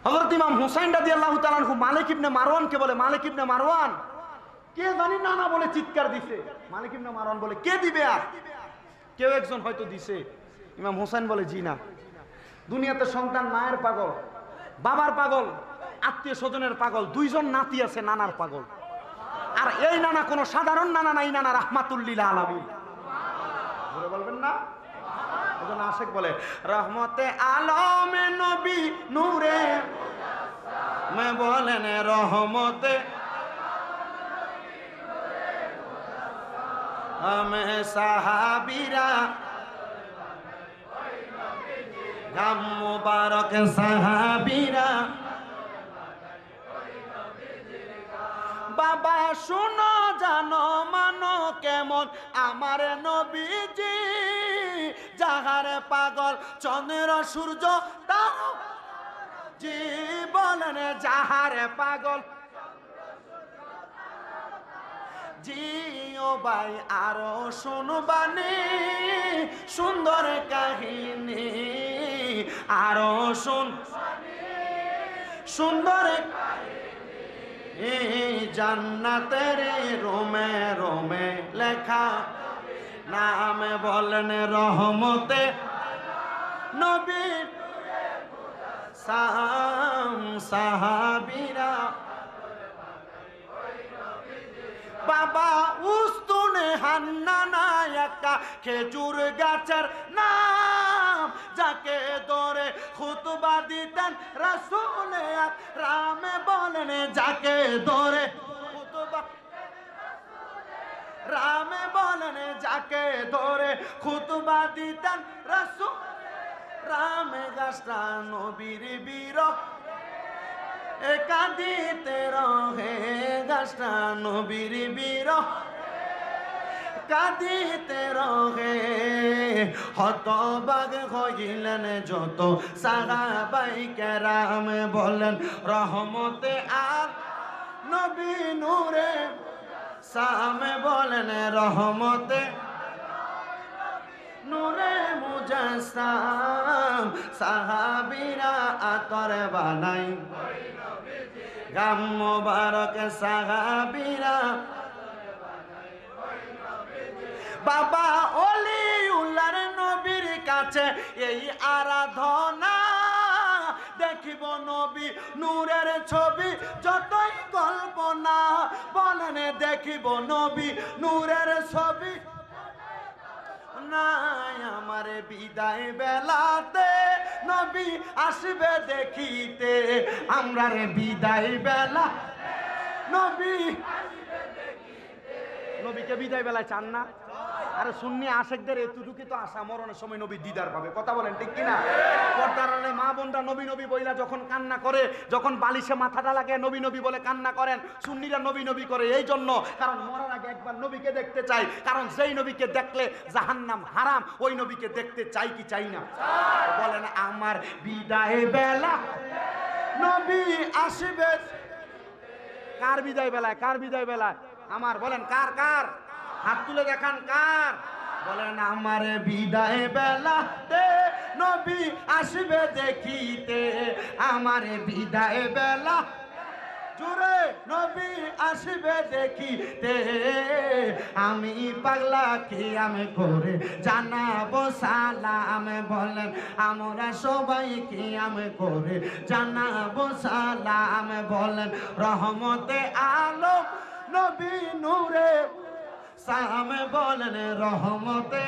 হযরত ইমাম হুসাইন রাদিয়াল্লাহু তাআলা আনহু মালিক ইবনে মারওয়ানকে বলে, মালিক ইবনে মারওয়ান, কে জানি নানা বলে চিৎকার দিছে। মালিক ইবনে মারওয়ান বলে, কে দিবে? আর কেউ একজন হয়তো দিছে। ইমাম হুসাইন বলে, জি না। দুনিয়াতে সন্তান মায়ের পাগল, বাবার পাগল, আত্মীয় স্বজনের পাগল, দুইজন নাতি আছে নানার পাগল। আর এই নানা কোনো সাধারণ নানা না, এই নানা রাহমাতুল লিল আলামিন। জোরে বলবেন না? ওজন আশেক বলে, রহমতে আলমে নবী নূরে মে বলেন, রহমতে আমি সাহাবীরা গাম মুবারক সাহাবীরা। বাবা শুনো, জানো, মানো কেমন আমার নবীজি, যাহার পাগল চন্দ্র সূর্য তারা জি বলেন, যাহার পাগল জি ও ভাই আরো শুনবানি সুন্দর কাহিনী, আরো সুন্দর জান্নাতের রোমে রোমে লেখা নাম বলেন রহমতে নবী সাহাবীরা। বাবা উস্তুনে হান্নানা একটা খেজুর গাছের নাম, যাকে ধরে খুতবা দিতেন রাসূল আকরামে বলেন, যাকে ধরে খুতবা রামে বলেন, যাকে ধরে খুতবা দিতেন রাসূল রামে। গাছটা নবীর বীর কাঁদিতে রহে, গাছটা নবীর বীর কাঁদিতে রহে। হতবাগ হইলেন যত সাহাবায়ে কেরাম বলেন, রহমতে আর নবী নূরে সামে বলেন, রহমতে নূরে মুজাসসাম। সাহাবীরা আতর বানাই গাম মুবারক সাহাবীরা। বাবা ওলিউল্লাহর নবীর কাছে এই আরাধনা, দেখিব নবী নূরের ছবি যতই কল্পনা বলেন, দেখিব নবী নূরের ছবি নাই। আমার বিদায় বেলাতে নবী আসবে দেখিতে, আমরা রে বিদায় বেলা নবী, নবীকে বিদায় বেলায় চান না? আরে সুন্নি আশেকদের এতটুকু তো আশা মরণের সময় নবী দিদার পাবে, কথা বলেন ঠিক কিনা? পর্দার আড়ালে মা বোনরা নবী নবী বইলা যখন কান্না করে, যখন বালিশে মাথাটা লাগে নবী নবী বলে কান্না করেন। সুন্নিরা নবী নবী করে এই জন্য, কারণ মরার আগে একবার নবীকে দেখতে চাই। কারণ যেই নবীকে দেখলে জাহান্নাম হারাম, ওই নবীকে দেখতে চাই কি চাই না? বলেন আমার বিদায় বেলা নবী আসবে। কার বিদায় বেলায়? কার বিদায় বেলায়? আমার। বলেন কার? কার? হাত তুলে দেখান কার? বলেন আমার বিদায় বেলাতে নবী আসবে দেখিতে, আমার বিদায় বেলা জুড়ে নবী আসবে দেখিতে, আমি পাগলা কি আমি করে জানাবো সালাম। বলেন আমরা সবাই কি আমি করে জানাবো সালাম। বলেন রহমতে আলম নবী নূরে সালাম। বলেন রহমতে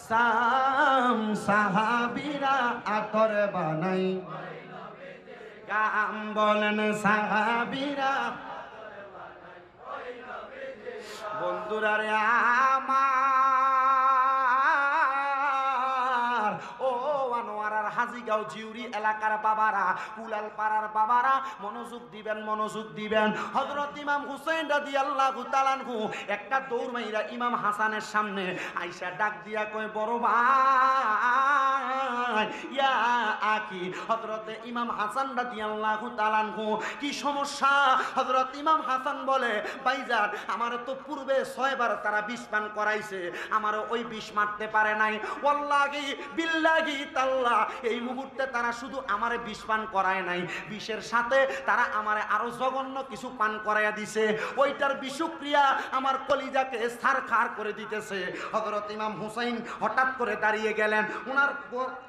সাম সাহাবীরা আতর বানাই কাম। বলেন সাহাবীরা বন্ধুরা রে আমার, ও আনোয়ারার হাজিগাঁও জিউরি এলাকার বাবারা, কুলাল পাড়ার বাবারা, মনোযোগ দিবেন, মনোযোগ দিবেন। হযরত ইমাম হুসাইন রাদিয়াল্লাহু তাআলা আনহু একটা দৌড় মাইরা ইমাম হাসানের সামনে আইসা ডাক দিয়া কয়, বড় ভাই ইয়া আকি। হযরত ইমাম হাসান রাদিয়াল্লাহু তাআলা আনহু কি সমস্যা? হযরত ইমাম হাসান বলে, ভাইজান আমার তো পূর্বে 6 বার তারা বিষ পান করাইছে, আমারও ওই বিষ মারতে পারে নাই। ওয়াল্লাহি বিল্লাহি তাআলা এই মুহূর্তে তারা শুধু আমারে বিষ পান করায় নাই, বিষের সাথে তারা আমারে আরো জঘন্য কিছু পান করাইয়া দিছে। ওইটার বিষক্রিয়া আমার কলিজাকে ছারখার করে দিতেছে। হযরত ইমাম হুসাইন হঠাৎ করে দাঁড়িয়ে গেলেন।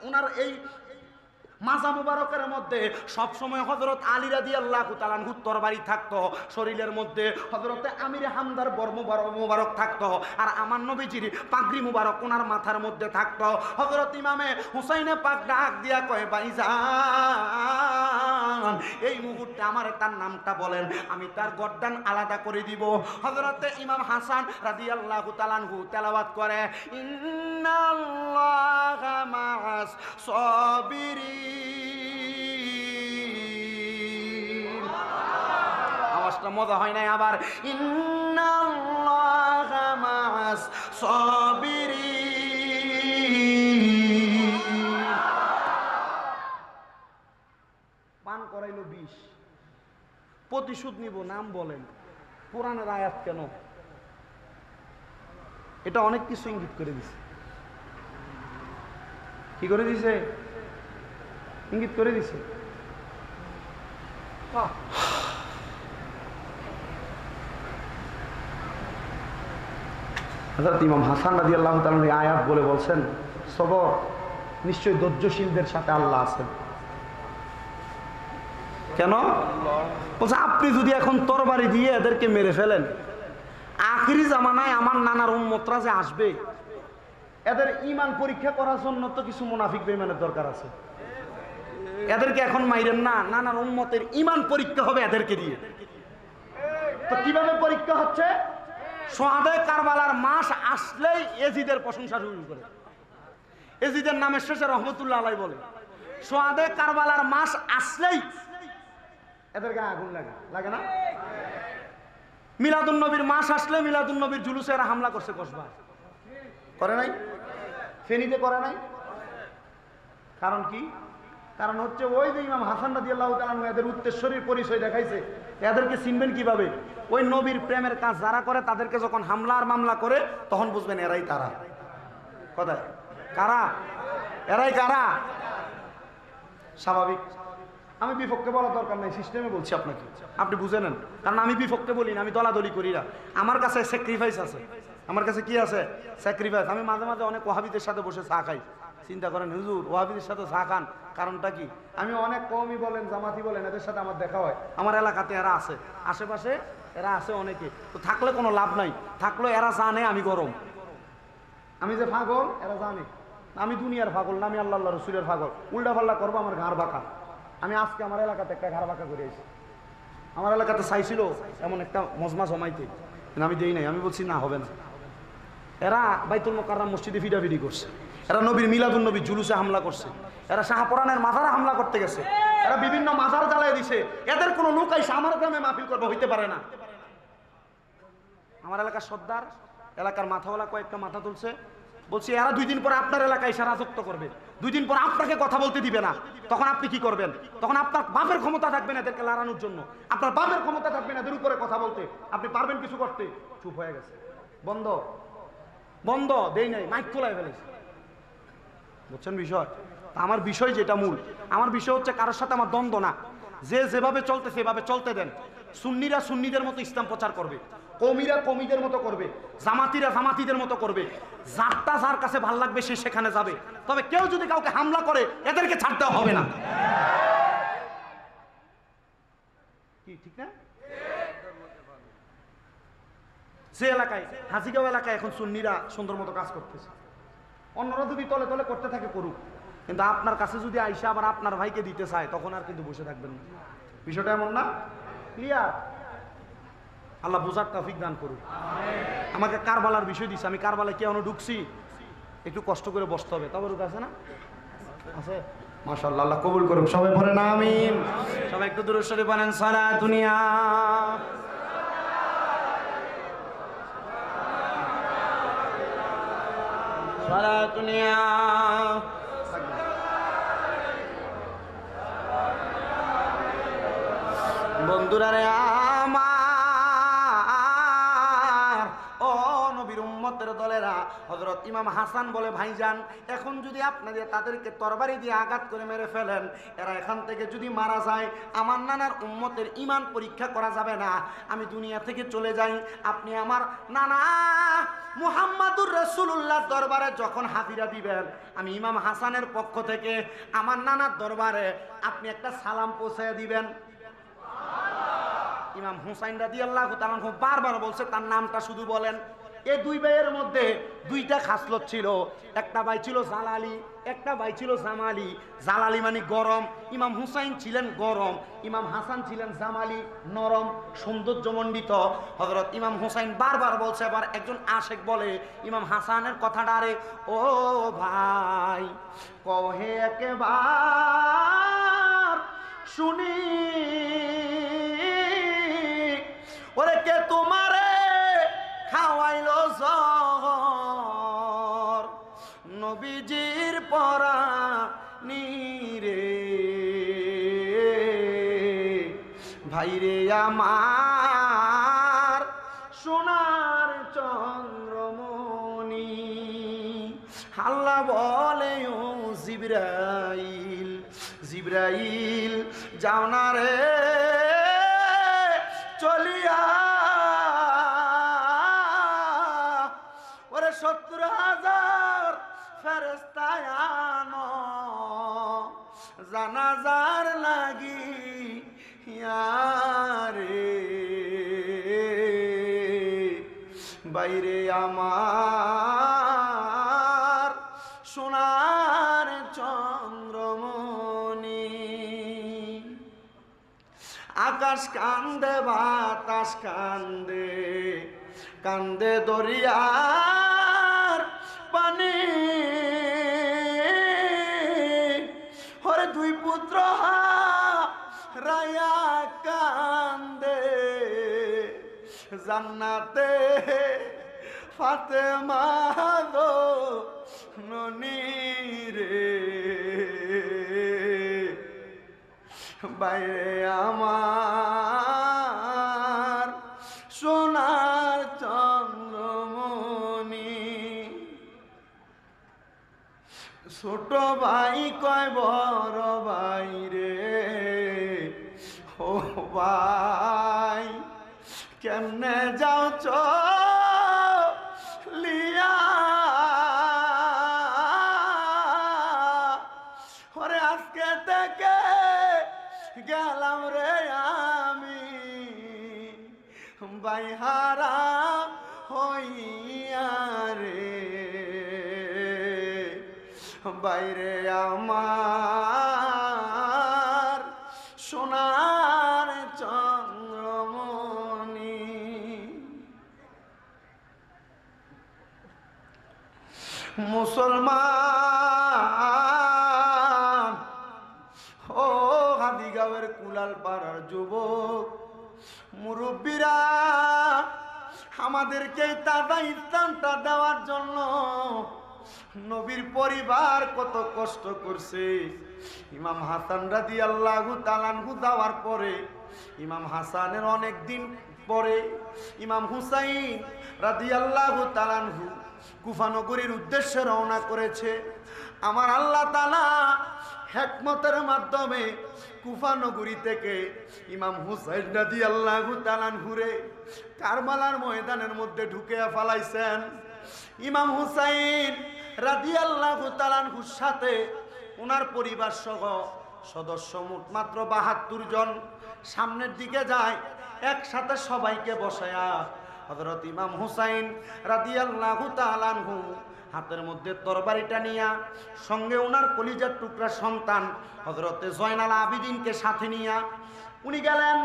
উনার এই মাজা মুবারকের মধ্যে সবসময় হযরত আলী রাদিয়াল্লাহু তাআলা আনহু তরবারি থাকতো, শরীরের মধ্যে হযরতে আমির হামদার বর্ম মুবারক থাকতো, আর আমার নবীজির পাগড়ি মুবারক ওনার মাথার মধ্যে থাকতো। হযরত ইমামে হুসাইনে পাক ডাক দিয়া কয়, ভাইজান এই মুহূর্তে আমার তার নামটা বলেন, আমি তার গর্দান আলাদা করে দিব। হযরতে ইমাম হাসান রাদিয়াল্লাহু তাআলা আনহু তেলাওয়াত করে, ইন্নাল্লাহা মা'আস সাবিরিন। আওয়াজটা মজা হয় নাই? আবার ইন্নাল্লাহা মা'আস সাবিরিন। পান করাইলো বিষ, প্রতিশোধ নিব, নাম বলেন। কোরআনের আয়াত কেন? এটা অনেক কিছু ইঙ্গিত করে দিছে। কি করে দিছে? ইঙ্গিত করে দিছে। হযরত ইমাম হাসান রাদিয়াল্লাহু তাআলা এই আয়াত বলে বলছেন, সবর নিশ্চয়ই ধৈর্যশীলদের সাথে আল্লাহ আছেন। কেন বলছে? আপনি যদি এখন তরবারি দিয়ে এদেরকে মেরে ফেলেন, আখিরি জামানায় আমার নানার উম্মতরা যে আসবে, এদের ঈমান পরীক্ষা করার জন্য তো কিছু মুনাফিক বেঈমানের দরকার আছে। এদেরকে এখন মাইরেন না, নানার উম্মতের ঈমান পরীক্ষা হবে এদেরকে দিয়ে। তো কিভাবে পরীক্ষা হচ্ছে? সোহাদায়ে কারবালার মাস আসলেই এজিদের প্রশংসা শুরু করে। এজিদের নামের শেষে রহমতুল্লাহ আলাইহি বলে, সোহাদায়ে কারবালার মাস আসলেই এদের গায়ে আগুন লাগে, লাগে না? মিলাদুন নবীর মাস আসলে মিলাদুন নবীর জুলুসে এরা হামলা করছে, কসবা করে নাই? ফেনীতে করে নাই? কারণ কি? কারণ হচ্ছে ওই যে ইমাম হাসান রাদিয়াল্লাহু তাআলা আনহু এদের উত্তরসূরির পরিচয় দেখাইছে। এদেরকে চিনবেন কিভাবে? ওই নবীর প্রেমের কাজ যারা করে তাদেরকে যখন হামলা আর মামলা করে তখন বুঝবেন এরাই তারা। কথা কারা? এরাই কারা? স্বাভাবিক। আমি বিপক্ষে বলা দরকার নাই, সিস্টেমে বলছি আপনাকে, আপনি বুঝে নেন। কারণ আমি বিপক্ষে বলি না, আমি দলাদলি করি না। আমার কাছে স্যাক্রিফাইস আছে। আমার কাছে কি আছে? স্যাক্রিফাইস। আমি মাঝে মাঝে অনেক ওয়াহাবিদের সাথে বসে চা খাই। চিন্তা করেন হুজুর, ওয়াহাবিদের সাথে চা খান, কারণটা কি? আমি অনেক কওমি বলেন, জামাতি বলেন, এদের সাথে আমার দেখা হয়। আমার এলাকাতে এরা আছে, আশেপাশে এরা আছে অনেকে। তো থাকলে কোনো লাভ নাই, থাকলে এরা জানে আমি গরম। আমি যে পাগল এরা জানে। আমি দুনিয়ার পাগল না, আমি আল্লাহ আল্লাহ রসুলের পাগল। উল্টা পাল্লা করবো আমার ঘাড় বাঁকা। আমি আজকে আমার এলাকাতে একটা ঘাড় বাঁকা করে এসেছি। আমার এলাকাতে চাইছিল এমন একটা মজমা জমাইতে, আমি দেই নাই, আমি বলছি না হবে না। এরা বাইতুল মোকাররম মসজিদে ফিডাফিডি করছে, এরা নবীর মিলাদুন নবী জুলুসে হামলা করছে, এরা শাহপুরানের মাজারে হামলা করতে গেছে, এরা বিভিন্ন মাজার জ্বালায় দিছে। এদের কোনো লোক আইসা আমার গ্রামে মাহফিল করবে, হইতে পারে না। আমার এলাকার সর্দার, এলাকার মাথাওয়ালা কয়েকটা মাথা তুলছে, বলছি এরা 2 দিন পরে আপনার এলাকায় এসে রাজত্ব করবে, 2 দিন পর আপনাকে কথা বলতে দিবে না, তখন আপনি কি করবেন? তখন আপনার বাপের ক্ষমতা থাকবে না এদেরকে লড়ানোর জন্য, আপনার বাপের ক্ষমতা থাকবে না এদের উপরে কথা বলতে, আপনি পারবেন কিছু করতে? চুপ হয়ে গেছে, বন্ধ বন্ধ, দেই নাই, মাইক তোলায় ফেলেছে। বুঝছেন বিষয়? আমার বিষয় যেটা মূল, আমার বিষয় হচ্ছে কারোর সাথে আমার দ্বন্দ্ব না, যে যেভাবে চলতে সেভাবে চলতে দেন। সুন্নিরা সুন্নিদের মতো ইসলাম প্রচার করবে, কৌমিরা কৌমিদের মতো করবে, জামাতিরা জামাতিদের মতো করবে, যারটা যার কাছে ভাল লাগবে সে সেখানে যাবে। তবে কেউ যদি কাউকে হামলা করে এদেরকে ছাড় দেওয়া হবে না। কি ঠিক না? যে এলাকায়, হাজিগাঁও এলাকায় এখন সুন্নিরা সুন্দর মতো কাজ করতেছে, অন্যরা যদি তলে তলে করতে থাকে করুক, কিন্তু আপনার কাছে যদি আইসা আবার আপনার ভাইকে দিতে চায় তখন আর কিন্তু বসে থাকবেন না। বিষয়টা এমন না? ক্লিয়ার? আল্লাহ বোঝার তৌফিক দান করুক। আমাকে কারবালার বিষয় দিচ্ছে, আমি কারবালায় কেন ঢুকছি একটু কষ্ট করে বসতে হবে, তাবরুক আছে না? আছে, মাশাআল্লাহ, আল্লাহ কবুল করুক। সবাই পড়েন আমিন। সবাই একটু দুরূদ শরীফ পড়েন, সালাত দুনিয়া সালাত দুনিয়া। বন্ধুরা রে আমার, ও নবীর উম্মতের দলেরা, হযরত ইমাম হাসান বলে, ভাইজান এখন যদি আপনাদের তাদেরকে তরবারি দিয়ে আঘাত করে মেরে ফেলেন, এরা এখান থেকে যদি মারা যায়, আমার নানার উম্মতের ঈমান পরীক্ষা করা যাবে না, আমি দুনিয়া থেকে চলে যাই। আপনি আমার নানা মুহাম্মাদুর রাসূলুল্লাহ দরবারে যখন হাজিরা দিবেন, আমি ইমাম হাসানের পক্ষ থেকে আমার নানার দরবারে আপনি একটা সালাম পৌঁছায় দিবেন। ইমাম হুসাইন রাদিয়াল্লাহু তাআলা বারবার বলছে তার নামটা শুধু বলেন। এই 2 ভাইয়ের মধ্যে 2টা খাসলত ছিল, একটা ভাই ছিল জালালি, একটা ভাই ছিল জামালি। জালালি মানে গরম, ইমাম হুসাইন ছিলেন গরম, ইমাম হাসান ছিলেন জামালি, নরম সৌন্দর্যমণ্ডিত। হযরত ইমাম হুসাইন বারবার বলছে, আবার একজন আশেক বলে ইমাম হাসানের কথাটা, রে ও ভাই কহে একবার শুনি, ওরে কে তোমারে খাওয়াইলো জহর, নবীজির পরানি রে, ভাইরে আমার সোনার চন্দ্রমণি। আল্লাহ বলে, ও জিবরাইল, জিবরাইল যাও না রে চলিয়া, ওরে 70,000 ফেরেশতা আনো জানাজার লাগি রে, বাইরে আমার সোনার চন্দ্রমণি। আকাশ কান্দে বাতাস কান্দে, কান্দে দরিয়ার পানি, ওরে 2 পুত্র রায়া কান্দে, জান্নাতে ফাতেমা দো ননি রে, বাইরে আমার সোনার চন্দ্রমণি। ছোট ভাই কয় বড় ভাই রে, ও ভাই কেমনে যাও চলিয়া, ওরে আজকে থেকে গেলাম রে আমি বাইহারা হইয়া রে, বাইরে আমার সোনার চন্দ্রমণি। মুসলমান, ও হাদিগাঁওয়ের কুলাল পাড়ার যুবক মুরব্বীরা, আমাদেরকে তাজা ইসলামটা দেওয়ার জন্য নবীর পরিবার কত কষ্ট করছে। ইমাম হাসান রাদিয়াল্লাহু তাআলা আনহু যাওয়ার পরে, ইমাম হাসানের অনেক দিন পরে ইমাম হুসাইন রাদিয়াল্লাহু তাআলা আনহু কুফা নগরীর উদ্দেশ্যে রওনা করেছে। আমার আল্লাহ তাআলা হিকমতের মাধ্যমে কুফা নগরী থেকে ইমাম হুসাইন রাদিয়াল্লাহু তাআলা আনহুরে কারবালার ময়দানের মধ্যে ঢুকে ফেলাইছেন। ইমাম হুসাইন রাদিয়াল্লাহু তাআলা আনহুর সাথে ওনার পরিবার সহ সদস্য মোট মাত্র ৭২ জন সামনের দিকে যায়। একসাথে সবাইকে বসায়া হযরত ইমাম হুসাইন রাদিয়াল্লাহু তাআলা আনহু হাতের মধ্যে তরবারিটা নিয়া, সঙ্গে ওনার কলিজার টুকরা সন্তান হযরতে জয়নাল আবিদিনকে সাথে নিয়া উনি গেলেন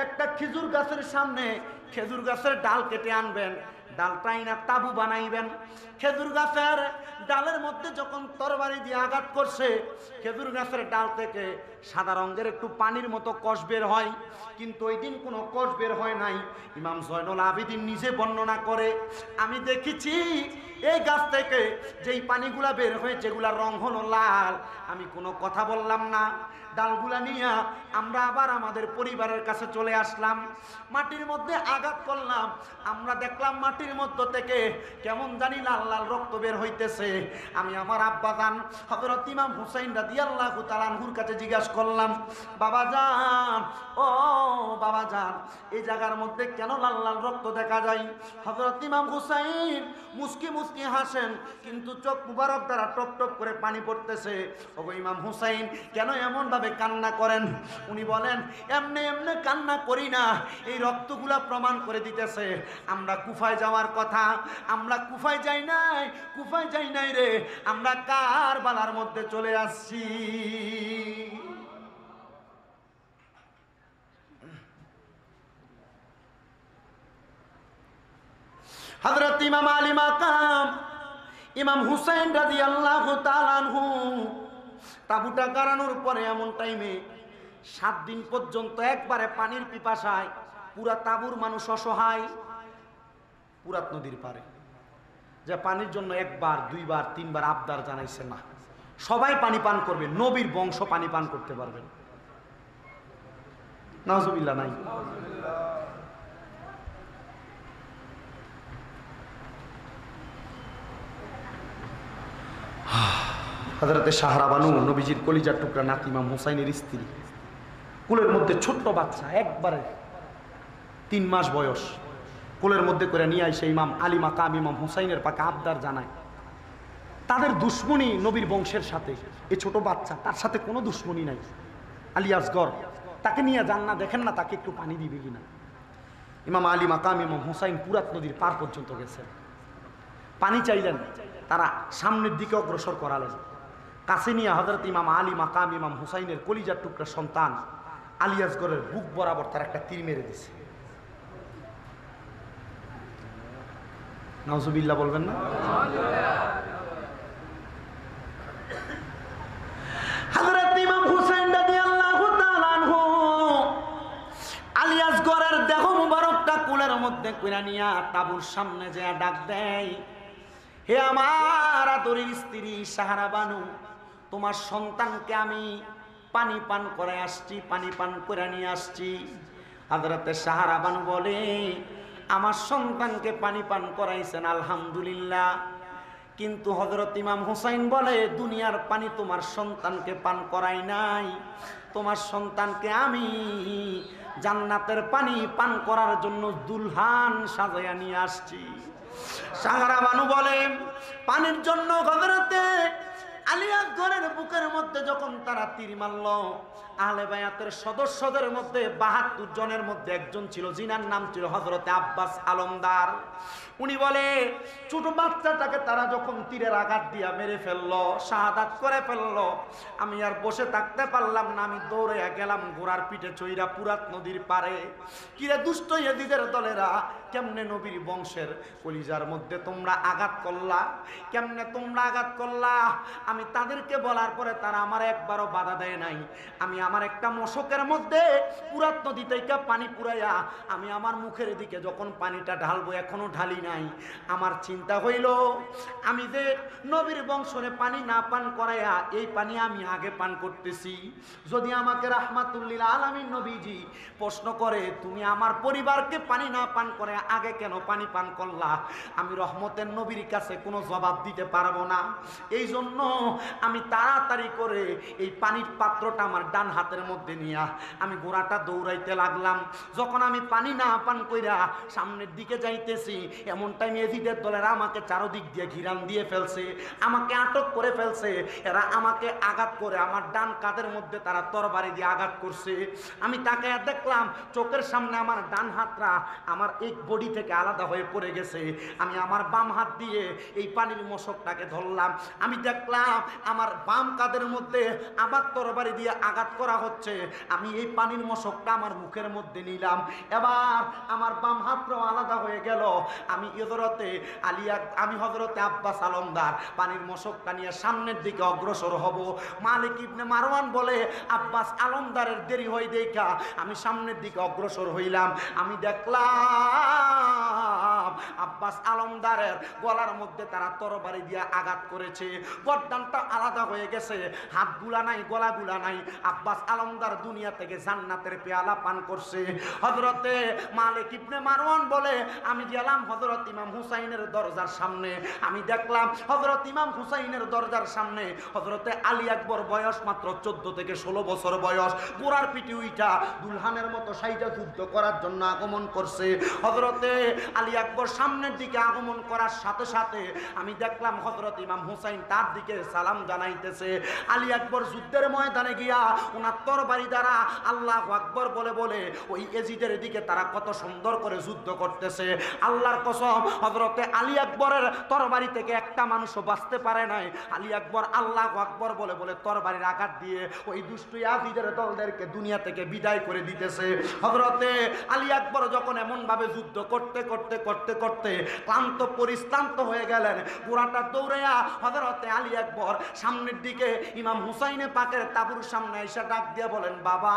একটা খেজুর গাছের সামনে। খেজুর গাছের ডাল কেটে আনবেন, ডালটাই না তাবু বানাইবেন। খেজুর গাছের ডালের মধ্যে যখন তরবারি দিয়ে আঘাত করছে, খেজুর গাছের ডাল থেকে সাদা রঙের একটু পানির মতো কষ বের হয়, কিন্তু ওই দিন কোনো কষ বের হয় নাই। ইমাম জয়নুল আবেদিন নিজে বর্ণনা করে, আমি দেখেছি এই গাছ থেকে যেই পানিগুলা বের হয়ে যেগুলা রং হলো লাল, আমি কোনো কথা বললাম না। ডালগুলা নিয়ে আমরা আবার আমাদের পরিবারের কাছে চলে আসলাম। মাটির মধ্যে আঘাত করলাম, আমরা দেখলাম মাটির মধ্য থেকে কেমন জানি লাল লাল রক্ত বের হইতেছে। আমি আমার আব্বাজান হযরত ইমাম হুসাইন রাদিয়াল্লাহু তাআলা আনহুর কাছে জিজ্ঞাসা করলাম, বাবা জান, ও বাবা জান, এই জায়গার মধ্যে কেন লাল লাল রক্ত দেখা যায়? হযরত ইমাম হুসাইন মুস্কি মুস্কি হাসেন, কিন্তু চোখ মুবারক দ্বারা টপ টপ করে পানি পড়তেছে। ওগো ইমাম হুসাইন, কেন এমন ভাবে কান্না করেন? উনি বলেন, এমনি এমনি কান্না করি না, এই রক্তগুলা প্রমাণ করে দিতেছে আমরা কুফায় যাওয়ার কথা। আমরা কুফায় যাই নাই, কুফায় যাই নাই রে, আমরা কারবালার মধ্যে চলে আসছি। হযরত ইমাম আলী মাকাম ইমাম হুসাইন রাদিয়াল্লাহু তাআলা আনহু তাবুটা গাড়ানোর পরে এমন টাইমে 7 দিন পর্যন্ত একবারে পানির পিপাসায় পুরা তাবুর মানুষ অসহায়। পুরাত নদীর পারে যে পানির জন্য একবার, দুইবার, তিনবার আবদার জানাইছে, না সবাই পানি পান করবে, নবীর বংশ পানি পান করতে পারবে। নাউজুবিল্লাহ নাই। হযরতে সাহারা বানু নবীজির কলিজার টুকরা নাতি ইমাম হুসাইনের স্ত্রী, কোলের মধ্যে ছোট্ট বাচ্চা, একবারে 3 মাস বয়স, কোলের মধ্যে করে নিয়ে আসে ইমাম আলী মাকাম ইমাম হুসাইনের পাকে আবদার জানায়। তাদের দুশ্মনী নবীর বংশের সাথে, এই ছোট বাচ্চা, তার সাথে কোনো দুশ্মনী নাই, আলী আসগর, তাকে নিয়ে যান না, দেখেন না তাকে একটু পানি দিবে কিনা। ইমাম আলী মাকাম ইমাম হুসাইন পুরাত নদীর পার পর্যন্ত গেছেন, পানি চাইলেন, তারা সামনের দিকে অগ্রসর করালেন। কাছে নিয়ে হযরত ইমাম আলী মাকাম ইমাম হুসাইনের কলিজার টুকরা সন্তান আলী আসগরের বুক বরাবর তার একটা তীর মেরে দিছে। নাউজুবিল্লাহ বলবেন না? হযরত ইমাম হুসাইন রাদিয়াল্লাহু তাআলা আনহু আলী আসগরের দেহ মুবারকটা কোলের মধ্যে কইরা নিয়া তাবুর সামনে যে ডাক দেয়, হে আমার আদরের স্ত্রী সাহারা বানু, তোমার সন্তানকে আমি পানি পান করে আসছি, পানি পান করে নিয়ে আসছি। হযরতে সাহারা বানু বলে, আমার সন্তানকে পানি পান করাইছেন আলহামদুলিল্লাহ, কিন্তু হযরত ইমাম হুসাইন বলে, দুনিয়ার পানি তোমার সন্তানকে পান করাই নাই, তোমার সন্তানকে আমি জান্নাতের পানি পান করার জন্য দুলহান সাজাইয়া নিয়ে আসছি। সাহারা বানু বলে, পানির জন্য হযরতে আলী আসগরের বুকের মধ্যে যখন তারা তীর মারল, আহলে বায়াতের সদস্যদের মধ্যে ৭২ জনের মধ্যে একজন ছিল, যিনার নাম ছিল হযরতে আব্বাস আলমদার। উনি বলে ছোট বাচ্চাটাকে তারা যখন তীরের আঘাত দিয়া মেরে ফেললো, শাহাদাত করে ফেললো, আমি আর বসে থাকতে পারলাম না, আমি দৌড়ে গেলাম ঘোড়ার পিঠে চইরা পুরাত নদীর পারে। কিরে দুষ্ট ইহুদীদের দলেরা, কেমনে নবীর বংশের কলিজার মধ্যে তোমরা আঘাত করলা, কেমনে তোমরা আঘাত করলা? আমি তাদেরকে বলার পরে তারা আমার একবারও বাধা দেয় নাই। আমি আমার একটা মশকের মধ্যে পুরাত নদী থেকে পানি পুরাইয়া আমি আমার মুখের দিকে যখন পানিটা ঢালবো, এখনো ঢালি নাই। আমার চিন্তা হইল, আমি যে নবীর বংশরে পানি না পান করাইয়া এই পানি আমি আগে পান করতেছি, যদি আমাকে রাহমাতুল্লিল আলামিন নবীজি প্রশ্ন করে তুমি আমার পরিবারকে পানি না পান করে আগে কেন পানি পান করলা, আমি রহমতের নবীর কাছে কোনো জবাব দিতে পারবো না। এই জন্য আমি তাড়াতাড়ি করে এই পানির পাত্রটা আমার ডান হাতের মধ্যে নিয়া আমি ঘোড়াটা দৌড়াইতে লাগলাম। যখন আমি পানি না পান কইরা সামনের দিকে যাইতেছি, এমন টাইম এজিদের দলেরা আমাকে চারদিক দিয়ে ঘিরান দিয়ে ফেলছে, আমাকে আটক করে ফেলছে। এরা আমাকে আঘাত করে আমার ডান কাঁধের মধ্যে তারা তরবারি দিয়ে আঘাত করছে। আমি তাকে দেখলাম চোখের সামনে আমার ডান হাতটা আমার এই বডি থেকে আলাদা হয়ে পড়ে গেছে। আমি আমার বাম হাত দিয়ে এই পানির মশকটাকে ধরলাম। আমি দেখলাম আমার বাম কাঁধের মধ্যে আবার তরবারি দিয়ে আঘাত করা হচ্ছে। আমি এই পানির মশকটা আমার মুখের মধ্যে নিলাম। এবার আমার বাম হাতটাও আলাদা হয়ে গেল। আমি হযরতে আব্বাস আলমদার পানির মশকটা নিয়ে সামনের দিকে অগ্রসর হব। মালিক ইবনে মারওয়ান বলে আব্বাস আলমদারের দেরি হয়ে দেখা আমি সামনের দিকে অগ্রসর হইলাম। আমি দেখলাম আব্বাস আলমদারের গলার মধ্যে তারা তরবারি দিয়ে আঘাত করেছে, গর্দানটা আলাদা হয়ে গেছে, হাতগুলা নাই, গলাগুলা নাই। আব্বাস আলমদার দুনিয়া থেকে জান্নাতের পেয়ালা পান করছে। হযরতে মালিক ইবনে মারওয়ান বলে আমি গেলাম হযরত ইমাম হুসাইনের দরজার সামনে। আমি দেখলাম হযরত ইমাম হুসাইনের দরজার সামনে হযরতে আলী আকবর, বয়স মাত্র 14 থেকে 16 বছর বয়স, গোড়ার পিঠে উইঠা দুলহানের মতো সাইজা যুদ্ধ করার জন্য আগমন করছে। হযরতে আলী আকবর সামনের দিকে আগমন করার সাথে সাথে আমি দেখলাম হযরত ইমাম হুসাইন তার দিকে সালাম জানাইতেছে। আলী আকবর যুদ্ধের ময়দানে গিয়া ওনার তরবারি দ্বারা আল্লাহু আকবর বলে বলে ওই এজিদের দিকে তারা কত সুন্দর করে যুদ্ধ করতেছে। আল্লাহর কসম, হযরতে আলী আকবরের তরবারি থেকে একটা মানুষও বাঁচতে পারে নাই। আলী আকবর আল্লাহু আকবর বলে বলে তরবারির আঘাত দিয়ে ওই দুষ্ট ইয়াজিদের দলদেরকে দুনিয়া থেকে বিদায় করে দিতেছে। হযরতে আলী আকবর যখন এমন ভাবে যুদ্ধ করতে করতে করতে করতে ক্লান্ত পরিশ্রান্ত হয়ে গেলেন, ঘোড়াটা দৌড়াইয়া হযরতে আলী আকবর সামনের দিকে ইমাম হুসাইনে পাকের তাঁবুর সামনে এসে ডাক দিয়ে বলেন, বাবা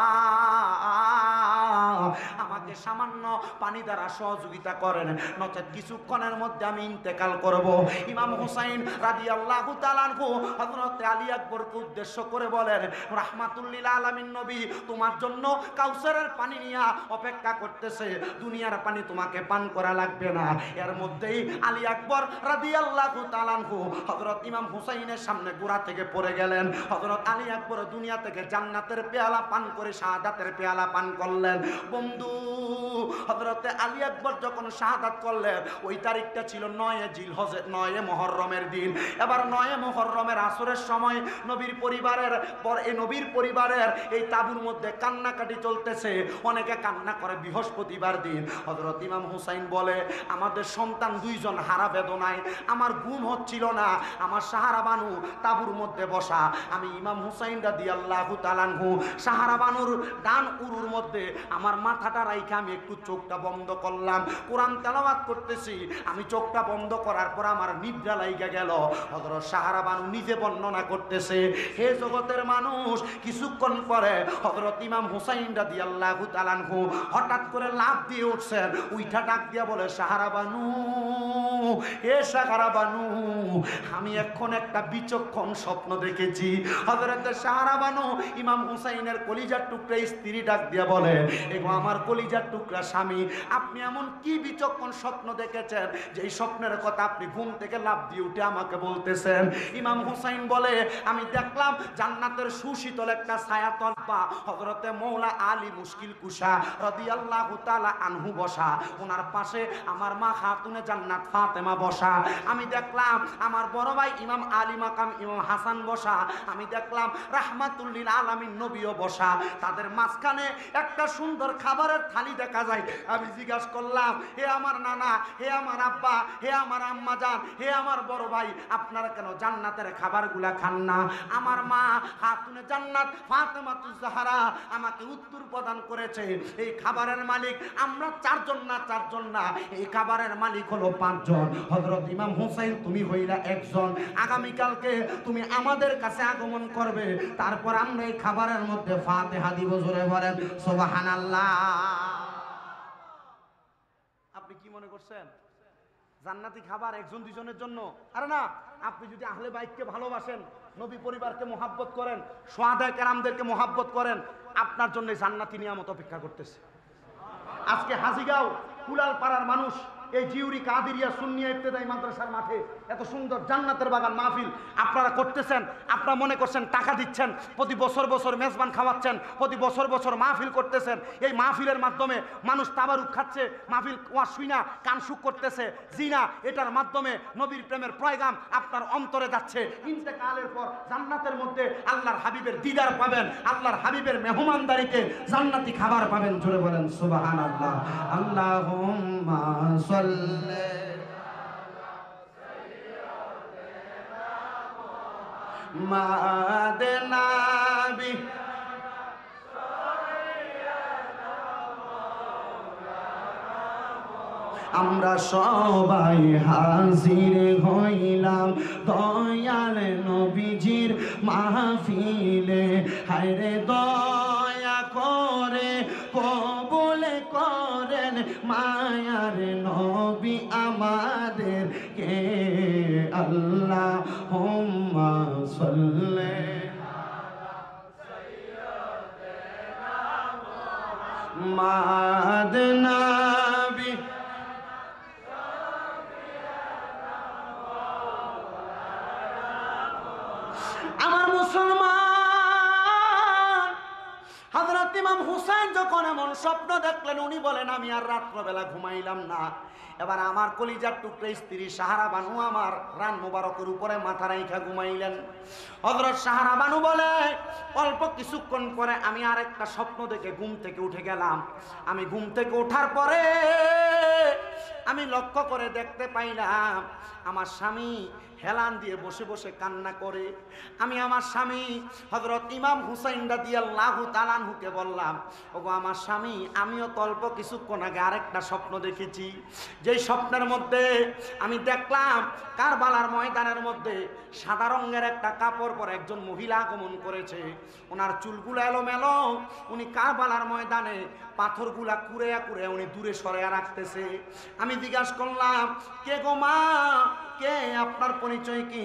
আমাকে সামান্য পানি দ্বারা সহযোগিতা করেন, নচেত কিছুক্ষণের মধ্যে আমি ইন্তেকাল করব। ইমাম হুসাইন রাদিয়াল্লাহু তাআলা আনহু হযরতে আলী আকবরকে উদ্দেশ্য করে বলেন, রাহমাতুল্লিল আলামিন নবী তোমার জন্য কাউসারের পানি নিয়ে অপেক্ষা করতেছে, দুনিয়ার পানি তোমাকে পান করা লাগবে না। এর মধ্যেই আলী আকবর রাদিয়াল্লাহু তাআলা আনহু হযরত ইমাম হুসাইনের সামনে গোড়া থেকে পড়ে গেলেন। হযরত আলী আকবর দুনিয়া থেকে জান্নাতের পেয়ালা পান করে শাহাদাতের পেয়ালা পান করলেন। বন্ধু, হযরতে আলী আকবর যখন শাহাদাত করলেন ওই তারিখটা ছিল 9 জিলহজের 9 মুহররমের দিন। এবার 9 মুহররমের আসরের সময় নবীর পরিবারের এই তাঁবুর মধ্যে কান্নাকাটি চলতেছে। অনেকে কান্না করে বৃহস্পতিবার দিন। হযরত ইমাম হুসাইন বলে, আমাদের সন্তান 2 জন হারা বেদনায়, আমার ঘুম হচ্ছিল না, আমার সাহারা বানু তাঁবুর মধ্যে বসা। আমি ইমাম হুসাইন রাদিয়াল্লাহু তাআলা আনহু সাহারা বানুর ডান উরুর মধ্যে আমার মাথাটা রাইখা আমি একটু চোখটা বন্ধ করলাম, কোরআন তেলাওয়াত করতেছি। আমি চোখটা বন্ধ করার পর আমার নিদ্রা লাইগা গেল। হযরত সাহারা বানু নিজে বর্ণনা করতেছে, হে জগতের মানুষ, কিছুক্ষণ পরে হযরত ইমাম হুসাইন রাদিয়াল্লাহু তাআলা আনহু হঠাৎ করে লাফ দিয়ে উঠছেন, উইঠা ডাক দিয়া বলে, সাহারা বানু, হে সাহারা বানু, আমি এখন একটা বিচক্ষণ স্বপ্ন দেখেছি। হযরত সাহারা বানু ইমাম হুসাইনের কলিজার টুকরা স্ত্রী ডাক দিয়া বলে, এগো আমার কলিজার টুকরা স্বামী, আপনি এমন কি বিচক্ষণ স্বপ্ন দেখেছেন যে এই স্বপ্নের কথা আপনি ঘুম থেকে লাফ দিয়ে উঠে আমাকে বলতেছেন? ইমাম হুসাইন বলে, আমি দেখলাম জান্নাতের সুশীতল একটা ছায়াতল পা হযরতে মৌলা আলী মুশকিল কুশা রাদিয়াল্লাহু তাআলা আনহু বসা, ওনার পাশে আমার মা খাতুনে জান্নাত ফাতেমা বসা। আমি দেখলাম আমার বড় ভাই ইমাম আলী মাকাম ইমাম হাসান বসা। আমি দেখলাম রাহমাতুল লিল আলামিন নবীও বসা। তাদের মাঝখানে একটা সুন্দর খাবারের থালি দেখা যায়। আমি জিজ্ঞাসা করলাম, হে আমার নানা, হে আমার আব্বা, হে আমার আম্মা জান, হে আমার বড় ভাই, আপনারা কেন জান্নাতের খাবারগুলা খান না? আমার মা খাতুনে জান্নাত ফাতেমাতুজ জাহরা আমাকে উত্তর প্রদান করেছে, এই খাবারের মালিক আমরা চারজন না, এই খাবারের মালিক হলো পাঁচজন। হযরত ইমাম হুসাইন, তুমি হইলা একজন। আগামীকালকে তুমি আমাদের কাছে আগমন করবে, তারপর আমরা এই খাবারের মধ্যে ফাতিহা দিব। জোরে বলেন সুবহানাল্লাহ। আপনি কি মনে করছেন জান্নাতি খাবার একজন দুজনের জন্য? আরে না, আপনি যদি আহলে বাইতকে ভালোবাসেন, নবী পরিবারকে মোহাব্বত করেন, সুহাদায়ে কেরামদেরকে মোহাব্বত করেন, আপনার জন্য জান্নাতি নিয়ামত অপেক্ষা করতেছে। আজকে হাজিগাঁও কুলাল পাড়ার মানুষ এই জিউরি কাদিরিয়া সুন্নিয়া ইবতেদায়ী মাদ্রাসার মাঠে এত সুন্দর জান্নাতের বাগান মাহফিল আপনারা করতেছেন। আপনারা মনে করছেন টাকা দিচ্ছেন, প্রতি বছর বছর মেজবান খাওয়াচ্ছেন, প্রতি বছর বছর মাহফিল করতেছেন। এই মাহফিলের মাধ্যমে মানুষ তাবারুক খাচ্ছে, মাহফিল ওয়াজ শুইনা কান সুখ করতেছে। জিনা, এটার মাধ্যমে নবীর প্রেমের পয়গাম আপনার অন্তরে যাচ্ছে। ইন্তেকালের পর জান্নাতের মধ্যে আল্লাহর হাবিবের দিদার পাবেন, আল্লাহর হাবিবের মেহমানদারিতে জান্নাতি খাবার পাবেন। জোরে বলেন সুবহানাল্লাহ। আল্লাহুম্মা সাল্লি মা'দেনাবি আমরা সবাই হাজির হইলাম দয়াল নবীজির মাহফিলে। হায়রে দয়া করে কবুল করেন মায়ার নবী আমাদের কে। আল্লাহুম্মা সাল্লি মা'দেনাবি আমার মুসলমান। হযরত ইমাম হুসাইন যখন এমন স্বপ্ন দেখলেন, উনি বলেন আমি আর রাত্রবেলা ঘুমাইলাম না। এবার আমার কলিজার টুকরা স্ত্রী সাহারা বানু আমার রান মোবারকের উপরে মাথা রাইখা ঘুমাইলেন। হযরত সাহারা বানু বলে, অল্প কিছুক্ষণ পরে আমি আর একটা স্বপ্ন দেখে ঘুম থেকে উঠে গেলাম। আমি ঘুম থেকে ওঠার পরে আমি লক্ষ্য করে দেখতে পাইলাম আমার স্বামী হেলান দিয়ে বসে বসে কান্না করে। আমি আমার স্বামী হযরত ইমাম হুসাইন রাদিয়াল্লাহু তাআলা আনহুকে বললাম, ওগো আমার স্বামী, আমিও তো অল্প কিছুক্ষণ আগে আরেকটা স্বপ্ন দেখেছি। যেই স্বপ্নের মধ্যে আমি দেখলাম কারবালার ময়দানের মধ্যে সাদা রঙের একটা কাপড় পরে একজন মহিলা আগমন করেছে। ওনার চুলগুলো এলোমেলো, উনি কারবালার ময়দানে পাথরগুলা কুড়াইয়া কুড়াইয়া উনি দূরে সরাইয়া রাখতেছে। আমি জিজ্ঞাসা করলাম, কে গো মা, কে, আপনার পরিচয় কি?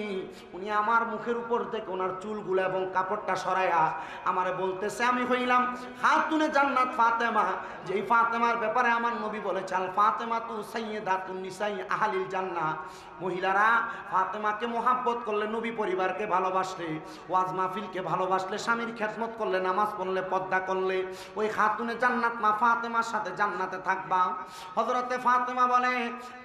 উনি আমার মুখের উপর থেকে ওনার চুলগুলো এবং কাপড়টা সরাইয়া আমারে বলতেছে, আমি হইলাম খাতুনে জান্নাত ফাতেমা। যেই ফাতেমার ব্যাপারে আমার নবী বলেছে, আল ফাতেমাতু সাইয়্যিদাতুন নিসাই আহলিল জান্নাহ। মহিলারা ফাতেমাকে মোহাব্বত করলে, নবী পরিবারকে ভালোবাসলে, ওয়াজ মাহফিলকে ভালোবাসলে, স্বামীর খেদমত করলে, নামাজ পড়লে, পর্দা করলে, ওই খাতুনে জান্নাত মা ফাতেমার সাথে জান্নাতে থাকবা। হযরতে ফাতেমা বলে,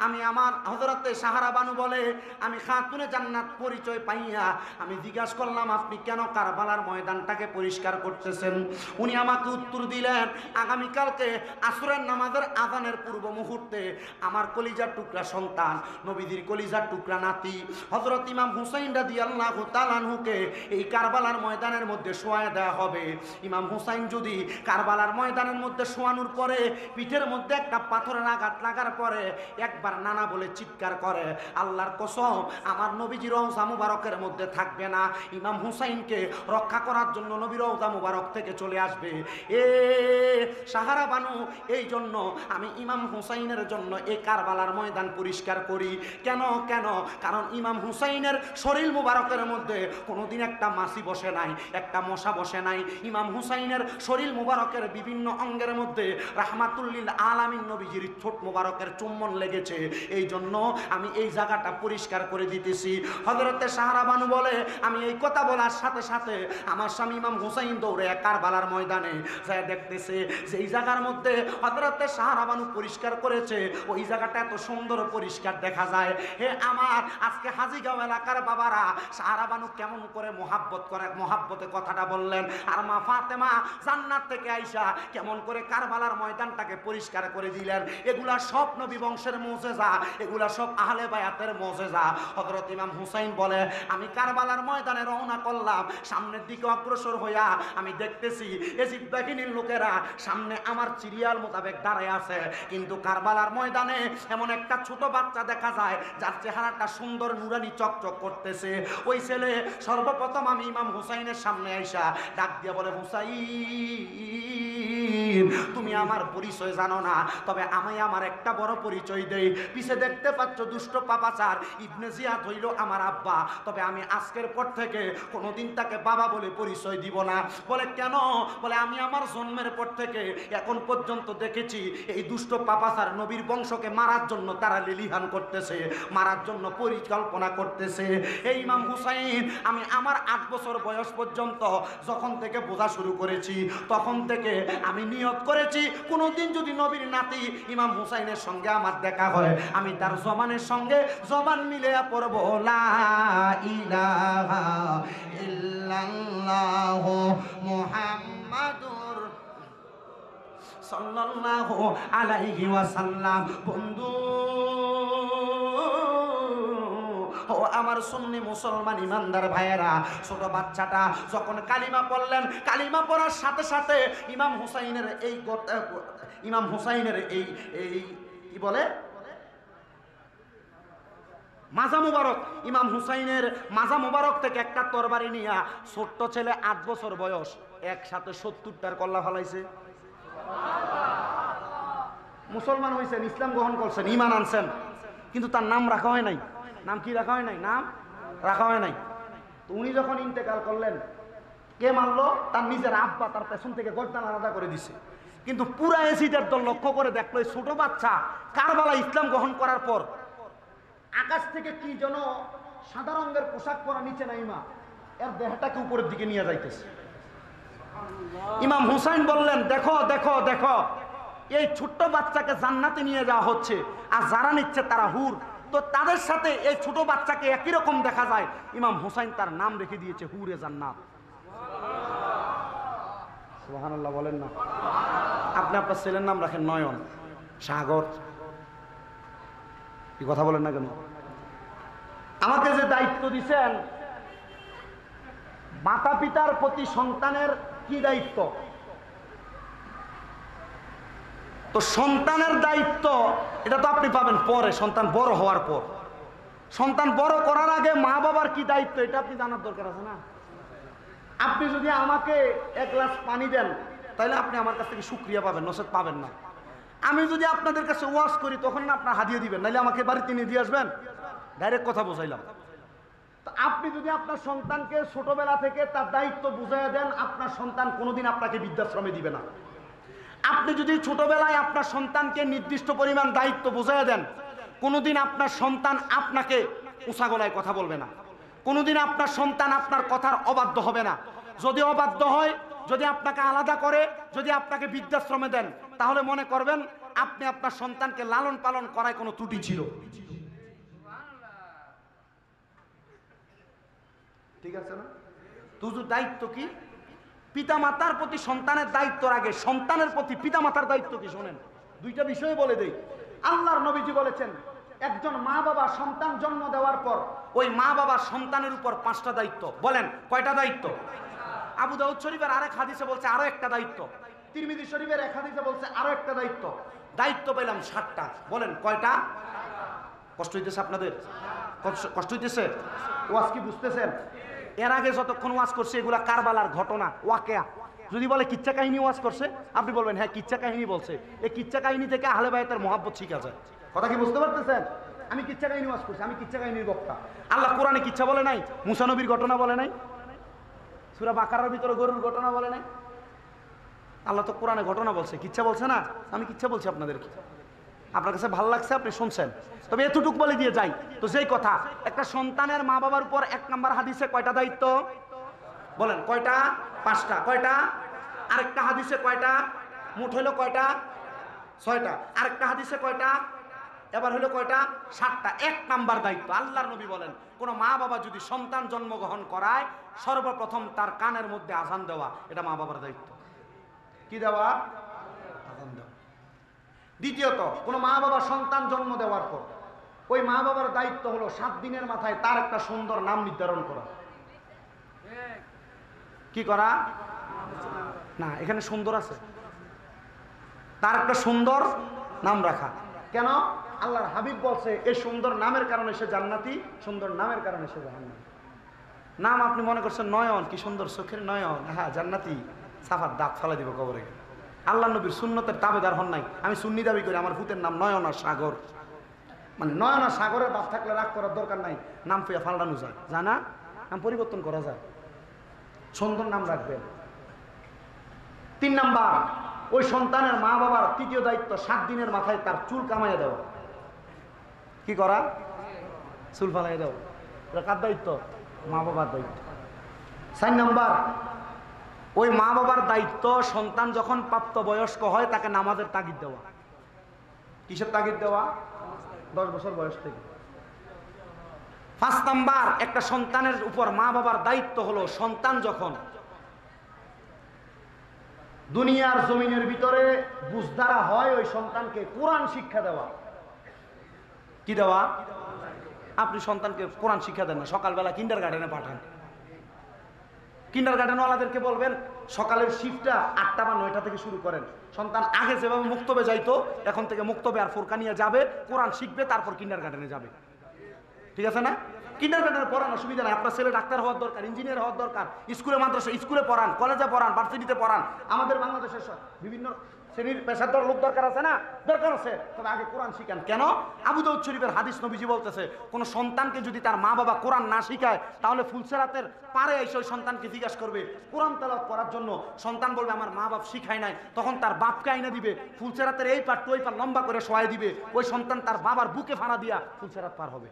আমি আমার হযরতে সাহারা বানু বলে, আমি খাতুনে জান্নাত পরিচয় পাইয়া আমি জিজ্ঞাসা করলাম, আপনি কেন কারবালার ময়দানটাকে পরিষ্কার করতেছেন? উনি আমাকে উত্তর দিলেন, আগামীকালকে আসরের নামাজের আযানের পূর্ব মুহূর্তে আমার কলিজার টুকরা সন্তান, নবীজির কলিজার টুকরা নাতি হযরত ইমাম হুসাইন রাদিয়াল্লাহু তাআলা আনহুকে এই কারবালার ময়দানের মধ্যে শোয়ায় দেওয়া হবে। ইমাম হুসাইন যদি কারবালার ময়দানের মধ্যে শোয়ানোর পরে পিঠের মধ্যে একটা পাথরের আঘাত লাগার পরে একবার নানা বলে চিৎকার করে, আল্লাহর আল্লাহর কসম আমার নবীজির রওজা মুবারকের মধ্যে থাকবে না, ইমাম হুসাইনকে রক্ষা করার জন্য নবীর রওজা মুবারক থেকে চলে আসবে। এ সাহারা বানু, এই জন্য আমি ইমাম হুসাইনের জন্য এই কারবালার ময়দান পরিষ্কার করি। কেন কেন? কারণ ইমাম হুসাইনের শরীর মুবারকের মধ্যে কোনোদিন একটা মাছি বসে নাই, একটা মশা বসে নাই। ইমাম হুসাইনের শরীর মুবারকের বিভিন্ন অঙ্গের মধ্যে রাহমাতুল্লিল আলামিন নবীজির ঠোঁট মুবারকের চুম্বন লেগেছে। এই জন্য আমি এই জায়গাটা পরিষ্কার করে দিতেছি। হযরতে সাহারা বানু বলে, আমি এই কথা বলার সাথে সাথে আমার স্বামী ইমাম হুসাইন দৌড়ে কারবালার ময়দানে যায় দেখতেছে যে এই জায়গার মধ্যে হযরতে সাহারা বানু পরিষ্কার করেছে, ওই জায়গাটা এত সুন্দর পরিষ্কার দেখা যায়। হে আমার আজকে হাজীগাঁও এলাকার বাবারা, সাহারা বানু কেমন করে মোহাব্বত করে, মোহাব্বতে কথাটা বললেন। আর মা ফাতেমা জান্নাত থেকে আইসা কেমন করে কারবালার ময়দানটাকে পরিষ্কার করে দিলেন। এগুলা সব নবী বংশের মুজিজা, এগুলা সব আহলে বায়াতের মুজিজা। হযরত ইমাম হুসাইন বলে, আমি কারবালার ময়দানে রওনা করলাম, সামনের দিকে অগ্রসর হইয়া আমি দেখতেছি এজিদ বাহিনীর লোকেরা সামনে আমার সিরিয়াল মোতাবেক দাঁড়ায় আছে, কিন্তু কারবালার ময়দানে এমন একটা ছোট বাচ্চা দেখা যায় যার চেহারাটা সুন্দর নুরানি চকচক করতেছে। ওই ছেলে সর্বপ্রথম আমি ইমাম হুসাইনের সামনে আইসা ডাক দিয়ে বলে, হুসাইন তুমি আমার পরিচয় জানো না, তবে আমি আমার একটা বড় পরিচয় দেই। পিছে দেখতে পাচ্ছ দুষ্ট পাপাচার ইবনে জিয়াদ হইল আমার আব্বা, তবে আমি আজকের পর থেকে কোনোদিন তাকে বাবা বলে পরিচয় দিব না। বলে কেন? বলে আমি আমার জন্মের পর থেকে এখন পর্যন্ত দেখেছি এই দুষ্ট পাপাচার নবীর বংশকে মারার জন্য তারা লিলিহান করতেছে, মারার জন্য পরিকল্পনা করতেছে। এই ইমাম হুসাইন আমি আমার 8 বছর বয়স পর্যন্ত যখন থেকে বোঝা শুরু করেছি, তখন থেকে আমি নিয়ত করেছি কোনোদিন যদি নবীর নাতি ইমাম হুসাইনের সঙ্গে আমার দেখা হয়, আমি তার জবানের সঙ্গে জবান মিলে পড়ব লা ইলাহা ইল্লাল্লাহ মুহাম্মাদুর সাল্লাল্লাহু আলাইহি ওয়াসাল্লাম। বন্ধু ও আমার সুন্নি মুসলমান ইমানদার ভাইয়েরা, ছোট বাচ্চাটা যখন কালিমা পড়লেন, কালিমা পড়ার সাথে সাথে ইমাম হুসাইনের এই কি বলে মাজা মুবারক, ইমাম হুসাইনের মাজা মুবারক থেকে একটা তরবারি নিয়া ছোট্ট ছেলে 8 বছর বয়স একসাথে 70টার কল্লা ফলাইছে। মুসলমান হয়েছেন, ইসলাম গ্রহণ করছেন, ঈমান আনছেন, কিন্তু তার নাম রাখা হয় নাই। নাম কি রাখা হয় নাই? নাম রাখা হয় নাই। তো উনি যখন ইন্তেকাল করলেন, কে মারলো? তার নিজের আব্বা তার পেছন থেকে গর্দান আলাদা করে দিছে। কিন্তু পুরা এজিদের দল লক্ষ্য করে দেখলো এই ছোট বাচ্চা কারবালা ইসলাম গ্রহণ করার পর আকাশ থেকে কি যেন সাদা রঙের পোশাক পরা নিচে নাইমা এর দেহটাকে উপরের দিকে নিয়ে যাইতেছে। ইমাম হুসাইন বললেন, দেখো দেখো দেখো, এই ছোট্ট বাচ্চাকে জান্নাতে নিয়ে যাওয়া হচ্ছে, আর যারা নিচ্ছে তারা হুর। তো তাদের সাথে এই ছোট বাচ্চাকে একই রকম দেখা যায়। ইমাম হুসাইন তার নাম রেখে দিয়েছে হুরে জান্নাত। সুবহানাল্লাহ বলেন না? আপনি আপনার ছেলের নাম রাখেন নয়ন, সাগর, কি কথা বলেন না কেন? আমাকে যে দায়িত্ব দিচ্ছেন, মাতা পিতার প্রতি সন্তানের কি দায়িত্ব? তো সন্তানের দায়িত্ব এটা তো আপনি পাবেন পরে, সন্তান বড় হওয়ার পর। সন্তান বড় করার আগে মা বাবার কি দায়িত্ব এটা আপনি জানার দরকার আছে না? আপনি যদি আমাকে 1 গ্লাস পানি দেন তাহলে আপনি আমার কাছ থেকে শুকরিয়া পাবেন, নচেত পাবেন না। আমি যদি আপনাদের কাছে ওয়াজ করি তখন না আপনার হাদিয়া দিবেন, নাহলে আমাকে বাড়িতে নিয়ে দিয়ে আসবেন। ডাইরেক্ট কথা বোঝাইলাম। তো আপনি যদি আপনার সন্তানকে ছোটবেলা থেকে তার দায়িত্ব বুঝাইয়া দেন, আপনার সন্তান কোনোদিন আপনাকে বৃদ্ধাশ্রমে দিবে না। আপনি যদি ছোটবেলায় আপনার সন্তানকে নির্দিষ্ট পরিমাণ দায়িত্ব বুঝাইয়া দেন, কোনোদিন আপনার সন্তান আপনাকে উঁচা গলায় কথা বলবে না। কোনোদিন আপনার সন্তান আপনার কথার অবাধ্য হবে না। যদি অবাধ্য হয়, যদি আপনাকে আলাদা করে, যদি আপনাকে বৃদ্ধাশ্রমে দেন, তাহলে মনে করবেন আপনি আপনার সন্তানকে লালন পালন করায় কোনো ত্রুটি ছিল। ঠিক আছে না? তুজুর দায়িত্ব কি? পিতামাতার প্রতি সন্তানের দায়িত্বের আগে সন্তানের প্রতি পিতামাতার দায়িত্ব কি শোনেন। দুইটা বিষয় বলে দেই। আল্লাহর নবীজি বলেছেন, একজন মা বাবা সন্তান জন্ম দেওয়ার পর ওই মা বাবা সন্তানের উপর 5টা দায়িত্ব। বলেন কয়টা দায়িত্ব? আবু দাউদ শরীফের আরেক হাদিসে বলছে আরো একটা দায়িত্ব। তিরমিজি শরীফের এক হাদিসে বলছে আরো একটা দায়িত্ব। দায়িত্ব পেলাম 7টা। বলেন কয়টা? কষ্ট হইতেছে আপনাদের? কষ্ট হইতেছে? ওয়াজ কি বুঝতেছেন? এর আগে যতক্ষণ ওয়াজ করছে এগুলা কারবালার ঘটনা, ওয়াকিয়া। যদি বলে কিচ্ছা কাহিনী ওয়াজ করছে, আপনি বলবেন হ্যাঁ কিচ্ছা কাহিনী বলছে। এই কিচ্ছা কাহিনী থেকে আহলে বায়তের মহব্বত শিখা যায়। কথা কি বুঝতে পারতেছেন? আমি কিচ্ছা কাহিনী ওয়াজ করছি, আমি কিচ্ছা কাহিনীর বক্তা। আল্লাহ কোরআনে কিচ্ছা বলে নাই, মুসা নবীর ঘটনা বলে নাই, সূরা বাকারার ভিতরে গরুর ঘটনা বলে নাই। আল্লাহ তো কোরআনে ঘটনা বলছে, কিচ্ছা বলছে না। আমি কিচ্ছা বলছি আপনাদেরকে, আপনার কাছে ভালো লাগছে, আপনি শুনছেন। তবে এতটুক বলে দিয়ে যাই তো, যেই কথা, একটা সন্তানের মা বাবার উপর 1 নম্বর হাদিসে কয়টা দায়িত্ব বলেন? কয়টা? 5টা। কয়টা? আরেকটা হাদিসে কয়টা? মোট হইলো কয়টা? 6টা। আরেকটা হাদিসে কয়টা? এবার হলো কয়টা? 7টা। 1 নম্বর দায়িত্ব, আল্লাহর নবী বলেন, কোন মা বাবা যদি সন্তান জন্মগ্রহণ করায়, সর্বপ্রথম তার কানের মধ্যে আযান দেওয়া, এটা মা বাবার দায়িত্ব। কি দেওয়া? আযান দেওয়া। দ্বিতীয়ত, কোন মা বাবা সন্তান জন্ম দেওয়ার পর ওই মা বাবার দায়িত্ব হলো 7 দিনের মাথায় তার একটা সুন্দর নাম নির্ধারণ করা। কি করা? না, এখানে সুন্দর আছে, তার একটা সুন্দর নাম রাখা। কেন? আল্লাহর হাবিব বলছে এই সুন্দর নামের কারণে সে জান্নাতি, সুন্দর নামের কারণে সে জাহান্নামী। নাম আপনি মনে করছেন নয়ন, কি সুন্দর চোখের নয়ন, হ্যাঁ জান্নাতি, সাফার দাঁত ফেলা দিব কবরে। আল্লাহ নবীর সুন্নতের তাবেদার হন নাই। আমি সুন্নি দাবি করি আমার ভূতের নাম নয়না সাগর, মানে নয়না সাগরের বাপ থাকলে রাগ করার দরকার নাই, নাম পেয়ে ফাল্টানো যায়, জানা নাম পরিবর্তন করা যায়, সুন্দর নাম রাখবেন। 3 নাম্বার, ওই সন্তানের মা বাবার তৃতীয় দায়িত্ব 7 দিনের মাথায় তার চুল কামাইয়া দেওয়া। কি করা? চুল ফালাই দেওয়া। এটা কার দায়িত্ব? মা বাবার দায়িত্ব। 4 নাম্বার, ওই মা বাবার দায়িত্ব সন্তান যখন প্রাপ্ত বয়স্ক হয় তাকে নামাজের তাগিদ দেওয়া। কিসের তাগিদ দেওয়া? 10 বছর বয়স থেকে। 5 নাম্বার, একটা সন্তানের উপর মা বাবার দায়িত্ব হলো সন্তান যখন দুনিয়ার জমিনের ভিতরে বুঝদারা হয় ওই সন্তানকে কোরআন শিক্ষা দেওয়া। কি দেওয়া? আপনি সন্তানকে কোরআন শিক্ষা দেন না, সকালবেলা কিন্ডারগার্টেনে পাঠান। কিন্ডারগার্টেনওয়ালাদেরকে বলবেন সকালের শিফটটা 8টা বা 9টা থেকে শুরু করেন। সন্তান আগে যেভাবে মুক্তবে যাইতো, এখন থেকে মুক্তবে আর ফুরকানিয়া যাবে, কোরআন শিখবে, তারপর কিন্ডারগার্টেনে যাবে। ঠিক আছে না? কিন্ডারগার্টেনে পড়ান, অসুবিধা নাই। আপনার ছেলে ডাক্তার হওয়ার দরকার, ইঞ্জিনিয়ার হওয়ার দরকার, স্কুলে মাদ্রাসা স্কুলে পড়ান, কলেজে পড়ান, ভার্সিটিতে পড়ান। আমাদের বাংলাদেশের বিভিন্ন শ্রেণীর পেশাদার লোক দরকার আছে না? দরকার আছে, তবে আগে কোরআন শিখান। কেন? আবু দাউদ শরীফের হাদিস, নবীজি বলতেছে কোন সন্তানকে যদি তার মা বাবা কোরআন না শিখায়, তাহলে ফুলসেরাতের পারে এসে ওই সন্তানকে জিজ্ঞাসা করবে কোরআন তেলাওয়াত করার জন্য। সন্তান বলবে আমার মা বাপ শিখায় নাই, তখন তার বাপকে আইনা দিবে, ফুলসেরাতের এই পার ওই পার লম্বা করে শোয়াই দিবে, ওই সন্তান তার বাবার বুকে ফাড়া দিয়া ফুলসেরাত পার হবে।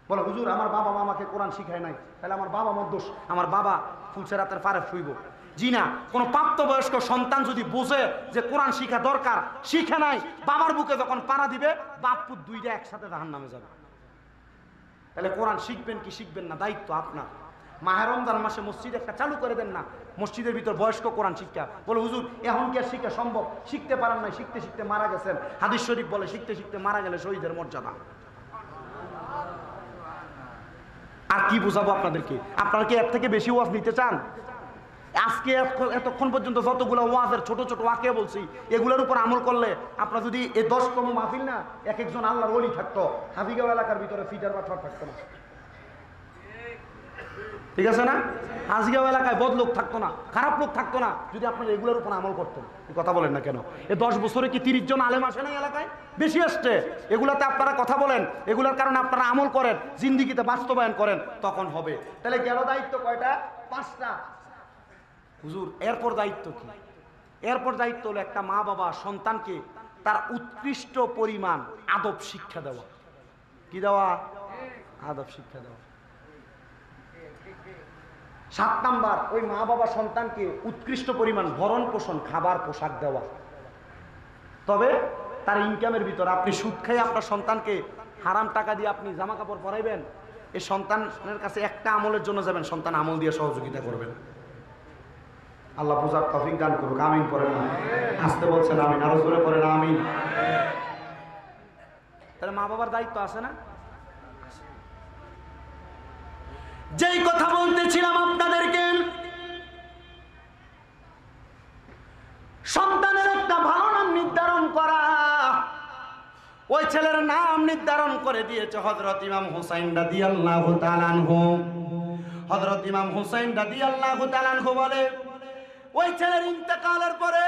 বলে হুজুর আমার বাবা মা আমাকে কোরআন শিখায় নাই, তাহলে আমার বাবা আমার দোষ, আমার বাবা ফুলসেরাতের পারে শুইব। জি না, কোন প্রাপ্তবয়স্ক সন্তান যদি বোঝে যে কোরআন শিখা দরকার, শিখে নাই, বাবার বুকে যখন পাড়া দিবে, বাপ পুত দুইটা একসাথে জাহান্নামে যাবে। তাহলে কোরআন শিখবেন কি শিখবেন না, দায়িত্ব আপনার। মাহে রমজান মাসে মসজিদ একটা চালু করে দেন না, মসজিদের ভিতর বয়স্ক কোরআন শিক্ষা। বলে হুজুর এখন কি আর শিক্ষা সম্ভব? শিখতে পারেন নাই, শিখতে শিখতে মারা গেছেন। হাদিস শরীফ বলে শিখতে শিখতে মারা গেলে শহীদের মর্যাদা। আর কি বুঝাবো আপনাদেরকে? আপনারা কি এর থেকে বেশি ওয়াজ নিতে চান? আজকে এতক্ষণ পর্যন্ত যতগুলো ওয়াজের ছোট ছোট ওয়াকে বলছি, এগুলোর উপর আমল করলে আপনার যদি এই 10তম মাহফিল না, এক একজন আল্লাহর ওলি থাকতো, হাজিগাঁও এলাকার ভিতরে ফিটার বা ঠট থাকতো না। ঠিক আছে না? হাজিগাঁও এলাকায় বদ লোক থাকতো না, খারাপ লোক থাকতো না, যদি আপনারা এগুলোর উপর আমল করতেন। কথা বলেন না কেন? এই 10 বছরে কি 30 জন আলেম আসে না এলাকায়? বেশি আসছে। এগুলাতে আপনারা কথা বলেন, এগুলোর কারণে আপনারা আমল করেন, জিন্দিগিতে বাস্তবায়ন করেন, তখন হবে। তাহলে গেল দায়িত্ব কয়টা? 5টা। হুজুর এরপর দায়িত্ব কি? এরপর দায়িত্ব হলো একটা মা বাবা সন্তানকে তার উৎকৃষ্ট পরিমাণ আদব শিক্ষা দেওয়া। কি দেওয়া? আদব শিক্ষা দেওয়া। 7 নাম্বার, ওই মা বাবা সন্তানকে উৎকৃষ্ট পরিমাণ ভরণ পোষণ, খাবার পোশাক দেওয়া। তবে তার ইনকামের ভিতর আপনি সুদ খাই আপনার সন্তানকে হারাম টাকা দিয়ে আপনি জামা কাপড় পরাইবেন, এই সন্তানের কাছে একটা আমলের জন্য যাবেন, সন্তান আমল দিয়ে সহযোগিতা করবেন। আল্লাহ বুঝার তৌফিক দান করুক। আমিন পড়েন না, আসতে বলছেন আমিন, আরো জোরে পড়েন আমিন। তাহলে মা বাবার দায়িত্ব আছে না? যেই কথা বলতেছিলাম আপনাদেরকে, সন্তানের একটা ভালো নাম নির্ধারণ করা, ওই ছেলের নাম নির্ধারণ করে দিয়েছে হযরত ইমাম হুসাইন রাদিয়াল্লাহু তাআলা আনহু। হযরত ইমাম হুসাইন রাদিয়াল্লাহু তাআলা আনহু বলে, ওই ছেলের ইন্তেকালের পরে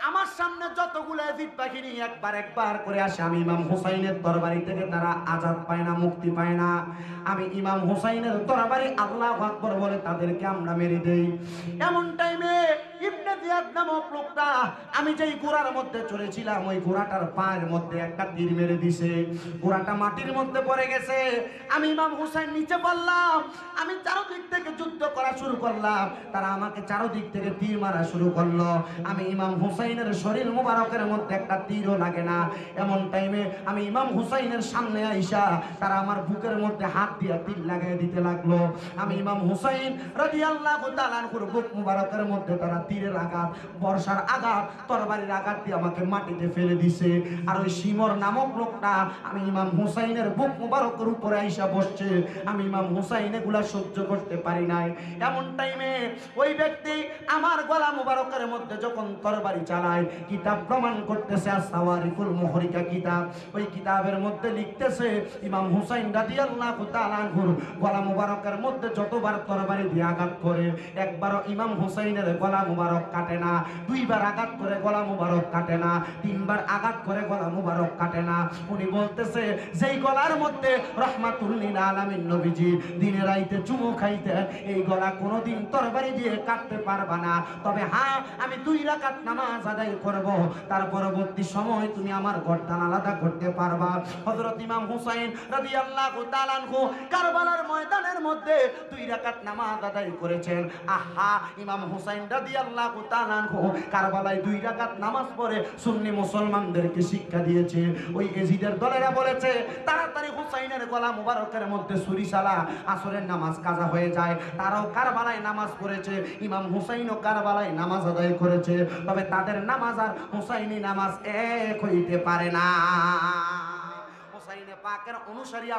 আমার সামনে যতগুলো এজিদ বাহিনী একবার একবার করে আসে, আমি ইমাম হুসাইনের তরবারি থেকে তারা আজাদ পায় না, মুক্তি পায় না। আমি ইমাম হুসাইনের তরবারি আল্লাহু আকবার বলে তাদেরকে আমরা মেরে দেই। এমন টাইমে ইবনে জিয়াদ নামক লোকটা, আমি যেই ঘোড়ার মধ্যে চড়েছিলাম ওই ঘোড়াটার পায়ের মধ্যে একটা তীর মেরে দিছে। ঘোড়াটা মাটির মধ্যে পড়ে গেছে। আমি ইমাম হুসাইন নিচে পড়লাম। আমি চারদিক থেকে যুদ্ধ করা শুরু করলাম, তারা আমাকে চারদিক থেকে তীর মারা শুরু করলো। আমি ইমাম হুসাইনের শরীর মুবারকের মধ্যে একটা তীরও লাগে না। এমন টাইমে আমি ইমাম হুসাইনের সামনে আইসা তারা আমার বুকের মধ্যে হাত দিয়ে তীর লাগিয়ে দিতে লাগলো। আমি ইমাম হুসাইন রাদিয়াল্লাহু তাআলা আনহুর বুক মুবারকের মধ্যে তারা তীরের আঘাত, বর্ষার আঘাত, তরবারির আঘাত দিয়ে আমাকে মাটিতে ফেলে দিছে। আর ওই শিমর নামক লোকটা আমি ইমাম হুসাইনের বুক মুবারকের উপরে আইসা বসছে। আমি ইমাম হুসাইন এগুলা সহ্য করতে পারি নাই। এমন টাইমে ওই ব্যক্তি আমার গলা মুবারকের মধ্যে যখন তরবারি চালায়, কিতাব প্রমাণ করতেছে, আস-সাওয়ারিকুল মুহরিকা কিতাব, ওই কিতাবের মধ্যে লিখতেছে ইমাম হুসাইন রাদিয়াল্লাহু তাআলা আনহুর গলা মুবারকের মধ্যে যতবার তরবারি দিয়ে আঘাত করে, একবারও ইমাম হুসাইনের গলা মুবারক কাটে না। দুইবার আঘাত করে গলা মুবারক কাটে না, তিনবার আঘাত করে গলা মুবারক কাটে না। উনি বলতেছে যেই গলার মধ্যে রাহমাতুল লিল আলামিন নবীজি দিনে রাইতে চুমু খাইতেন, এই গলা কোনোদিন তরবারি দিয়ে কাটতে পারবা না। তবে হ্যাঁ, আমি 2 রাকাত নামাজ আদায় করব, তার পরবর্তী সময় তুমি আমার গর্দান আলাদা করতে পারবা। হযরত ইমাম হুসাইন রাদিয়াল্লাহু তাআলা আনহু কারবালার ময়দানের মধ্যে 2 রাকাত নামাজ আদায় করেছেন। আহা, ইমাম হুসাইন রাদিয়াল্লাহু তাআলা আনহু কারবালায় 2 রাকাত নামাজ পড়ে সুন্নি মুসলমানদেরকে শিক্ষা দিয়েছে। ওই এজিদের দলেরা বলেছে তাড়াতাড়ি হুসাইনের গলা মুবারকের মধ্যে ছুরি চালা, আসরের নামাজ কাজা হয়ে যায়। তারাও কারবালায় নামাজ পড়েছে, ইমাম হুসাইনও কারবালায় নামাজ আদায় করেছে। তবে তাদের নামাজ আর হুসাইনি নামাজ এক হইতে পারে না। হুসাইনে পাকের অনুসারী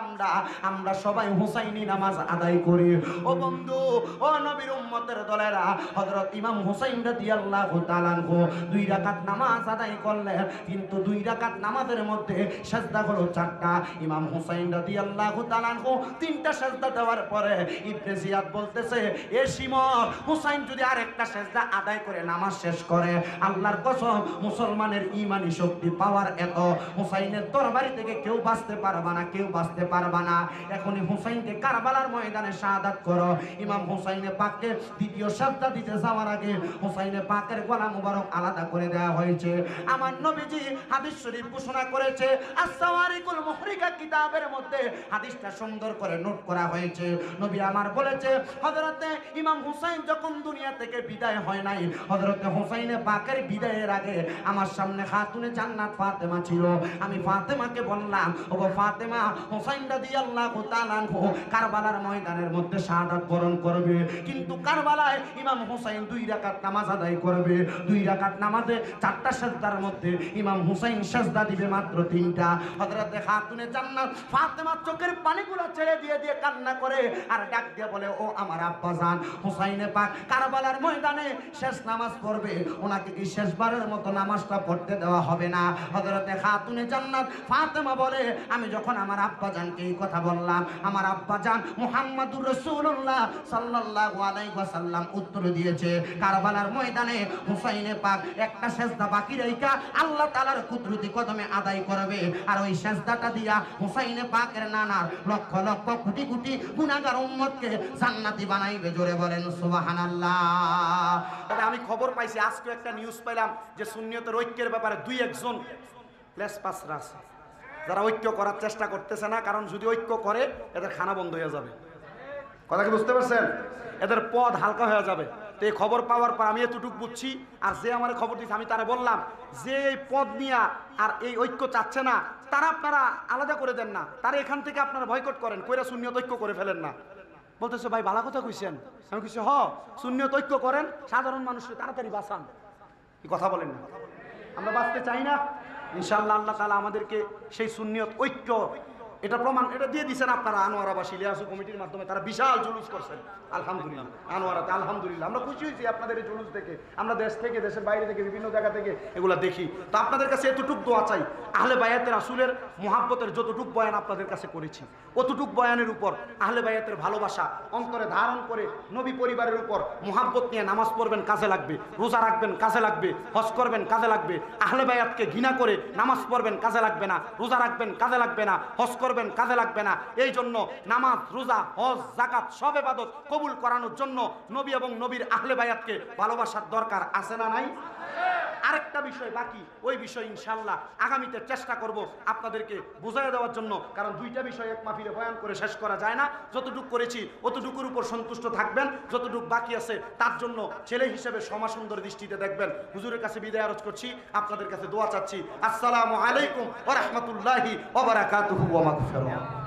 আমরা সবাই হুসাইনি নামাজ আদায় করি। ও বন্ধু, ও নবীর উম্মতের দলেরা, হযরত ইমাম হুসাইন রাদিয়াল্লাহু তাআলা আনহু 2 রাকাত নামাজ আদায় করলেন, কিন্তু 2 রাকাত নামাজের মধ্যে সিজদা হলো 4টা। ইমাম হুসাইন রাদিয়াল্লাহু তাআলা আনহু 3টা সিজদা দেওয়ার পরে ইবনে জিয়াদ বলতেছে, এ শিমর, হুসাইন যদি আরেকটা সিজদা আদায় করে নামাজ শেষ করে, আল্লাহর কসম মুসলমানের ঈমানি শক্তি পাওয়ার এত, হুসাইনের তরবারি থেকে কেউ বাঁচতে পারবা না, কেউ বাঁচতে পারবা না। এখনই হুসাইনকে কারবালার ময়দানে শাহাদাত করো। ইমাম হুসাইনে পাককে দ্বিতীয় সিজদা দিতে যাওয়ার আগে হুসাইনে পাকের গলা মুবারক আলাদা করে দেওয়া হয়েছে। আমার নবীজি হাদিস শরীফ ঘোষণা করেছে, আস-সাওয়ারিকুল মুহরিকা কিতাবের মধ্যে হাদিসটা সুন্দর করে নোট করা হয়েছে। নবী আমার বলেছে, হযরতে ইমাম হুসাইন যখন দুনিয়া থেকে বিদায় হয় নাই, হযরতে হুসাইনে পাকের বিদায়ের আগে আমার সামনে খাতুনে জান্নাত ফাতেমা ছিল। আমি ফাতেমাকে বললাম, ওগো ফাতেমা, হুসাইন রাদিয়াল্লাহু তাআলা আনহু কারবালার ময়দানের মধ্যে শাহাদাত বরণ করবে, কিন্তু কারবালায় ইমাম হুসাইন 2 রাকাত নামাজ আদায় করবে। 2 রাকাত নামাজে 4টা সিজদার মধ্যে ইমাম হুসাইন সিজদা দিবে মাত্র 3টা। হযরতে খাতুনে জান্নাত ফাতেমা চোখের পানিগুলো ছেড়ে দিয়ে দিয়ে কান্না করে আর ডাক দিয়ে বলে, ও আমার আব্বা জান, হুসাইনে পাক কারবালার ময়দানে শেষ নামাজ পড়বে, ওনাকে কি শেষবারের মতো নামাজটা পড়তে দেওয়া হবে না? হযরতে খাতুনে জান্নাত ফাতেমা বলে, আমি যখন আমার আব্বা জানকে এই কথা বললাম, আমার আব্বা জান মুহাম্মাদুর রাসূলুল্লাহ সাল্লাল্লাহু আলাইহি ওয়াসাল্লাম উত্তর দিয়েছে, কারবালার ময়দানে হুসাইনে পাক একটা সিজদা বাকি রাইখা আল্লাহ তাআলার কুদরতি কদমে আদায় করবে, আর ওই সিজদাটা দিয়া হুসাইনে পাকের নানার লক্ষ লক্ষ কোটি কোটি গুনাহগার উম্মতকে জান্নাতি বানাইবে। জোরে বলেন সুবহানাল্লাহ। তবে আমি খবর পাইছি, আজকে একটা নিউজ পাইলাম যে সুন্নিয়তের ঐক্যের ব্যাপারে 2-1 লেসপাসরা আছে যারা ঐক্য করার চেষ্টা করতেছে না, কারণ যদি ঐক্য করে এদের খানা বন্ধ হয়ে যাবে। কথা কি বুঝতে পারছেন? এদের পদ হালকা হয়ে যাবে। তো এই খবর পাওয়ার পর আমি এতটুকু বুঝছি, আর যে আমার খবর দিচ্ছে আমি তারা বললাম যে এই পদ নিয়ে আর এই ঐক্য চাচ্ছে না, তারা আপনারা আলাদা করে দেন না, তারা এখান থেকে আপনারা বয়কট করেন, কইরা সুন্নিয়ত ঐক্য করে ফেলেন না। বলতেছে, ভাই ভালো কথা কইছেন। আমি কইছি, সুন্নিয়ত ঐক্য করেন, সাধারণ মানুষকে তাড়াতাড়ি বাঁচান। কি কথা বলেন না? আমরা বাঁচতে চাই না? ইনশাআল্লাহ আল্লাহ তাআলা আমাদেরকে সেই সুন্নিয়ত ঐক্য, এটা প্রমাণ, এটা দিয়ে দিচ্ছেন আপনারা। আনোয়ারাবাসী লিয়াসু কমিটির মাধ্যমে তারা বিশাল জুলুস করছেন, আলহামদুলিল্লাহ। আনোয়ারাতে আলহামদুলিল্লাহ আমরা খুশি হয়েছি আপনাদের এই জুলুস দেখে। আমরা দেশ থেকে, দেশের বাইরে থেকে, বিভিন্ন জায়গা থেকে এগুলা দেখি। তো আপনাদের কাছে এতটুকু দোয়া চাই, আহলে বায়াতে রাসূলের মুহাব্বতের যতটুক বয়ান আপনাদের কাছে করেছি, অতটুক বয়ানের উপর আহলে বায়াতের ভালোবাসা অন্তরে ধারণ করে নবী পরিবারের উপর মুহাব্বত নিয়ে নামাজ পড়বেন, কাজে লাগবে। রোজা রাখবেন, কাজে লাগবে। হজ করবেন, কাজে লাগবে। আহলে বায়াতকে ঘৃণা করে নামাজ পড়বেন, কাজে লাগবে না। রোজা রাখবেন, কাজে লাগবে না। হজ করবেন, কাজে লাগবে না। এই জন্য নামাজ, রোজা, হজ, যাকাত সব ইবাদত কবুল করানোর জন্য নবী এবং নবীর আহলে বায়াতকে ভালোবাসার দরকার আছে না নাই? আরেকটা বিষয় বাকি, ওই বিষয় ইনশাআল্লাহ আগামীতে চেষ্টা করব আপনাদেরকে বুঝাই দেওয়ার জন্য, কারণ দুইটা বিষয় এক মাহফিলে বয়ান করে শেষ করা যায় না। যতটুকু করেছি অতটুকুর উপর সন্তুষ্ট থাকবেন, যতটুকু বাকি আছে তার জন্য ছেলে হিসেবে সমাসুন্দর দৃষ্টিতে দেখবেন। হুজুরের কাছে বিদায় আরজ করছি, আপনাদের কাছে দোয়া চাচ্ছি। আসসালামু আলাইকুম ওয়া রাহমাতুল্লাহি ওয়া বারাকাতুহু ওয়া মাগফিরাতুহু।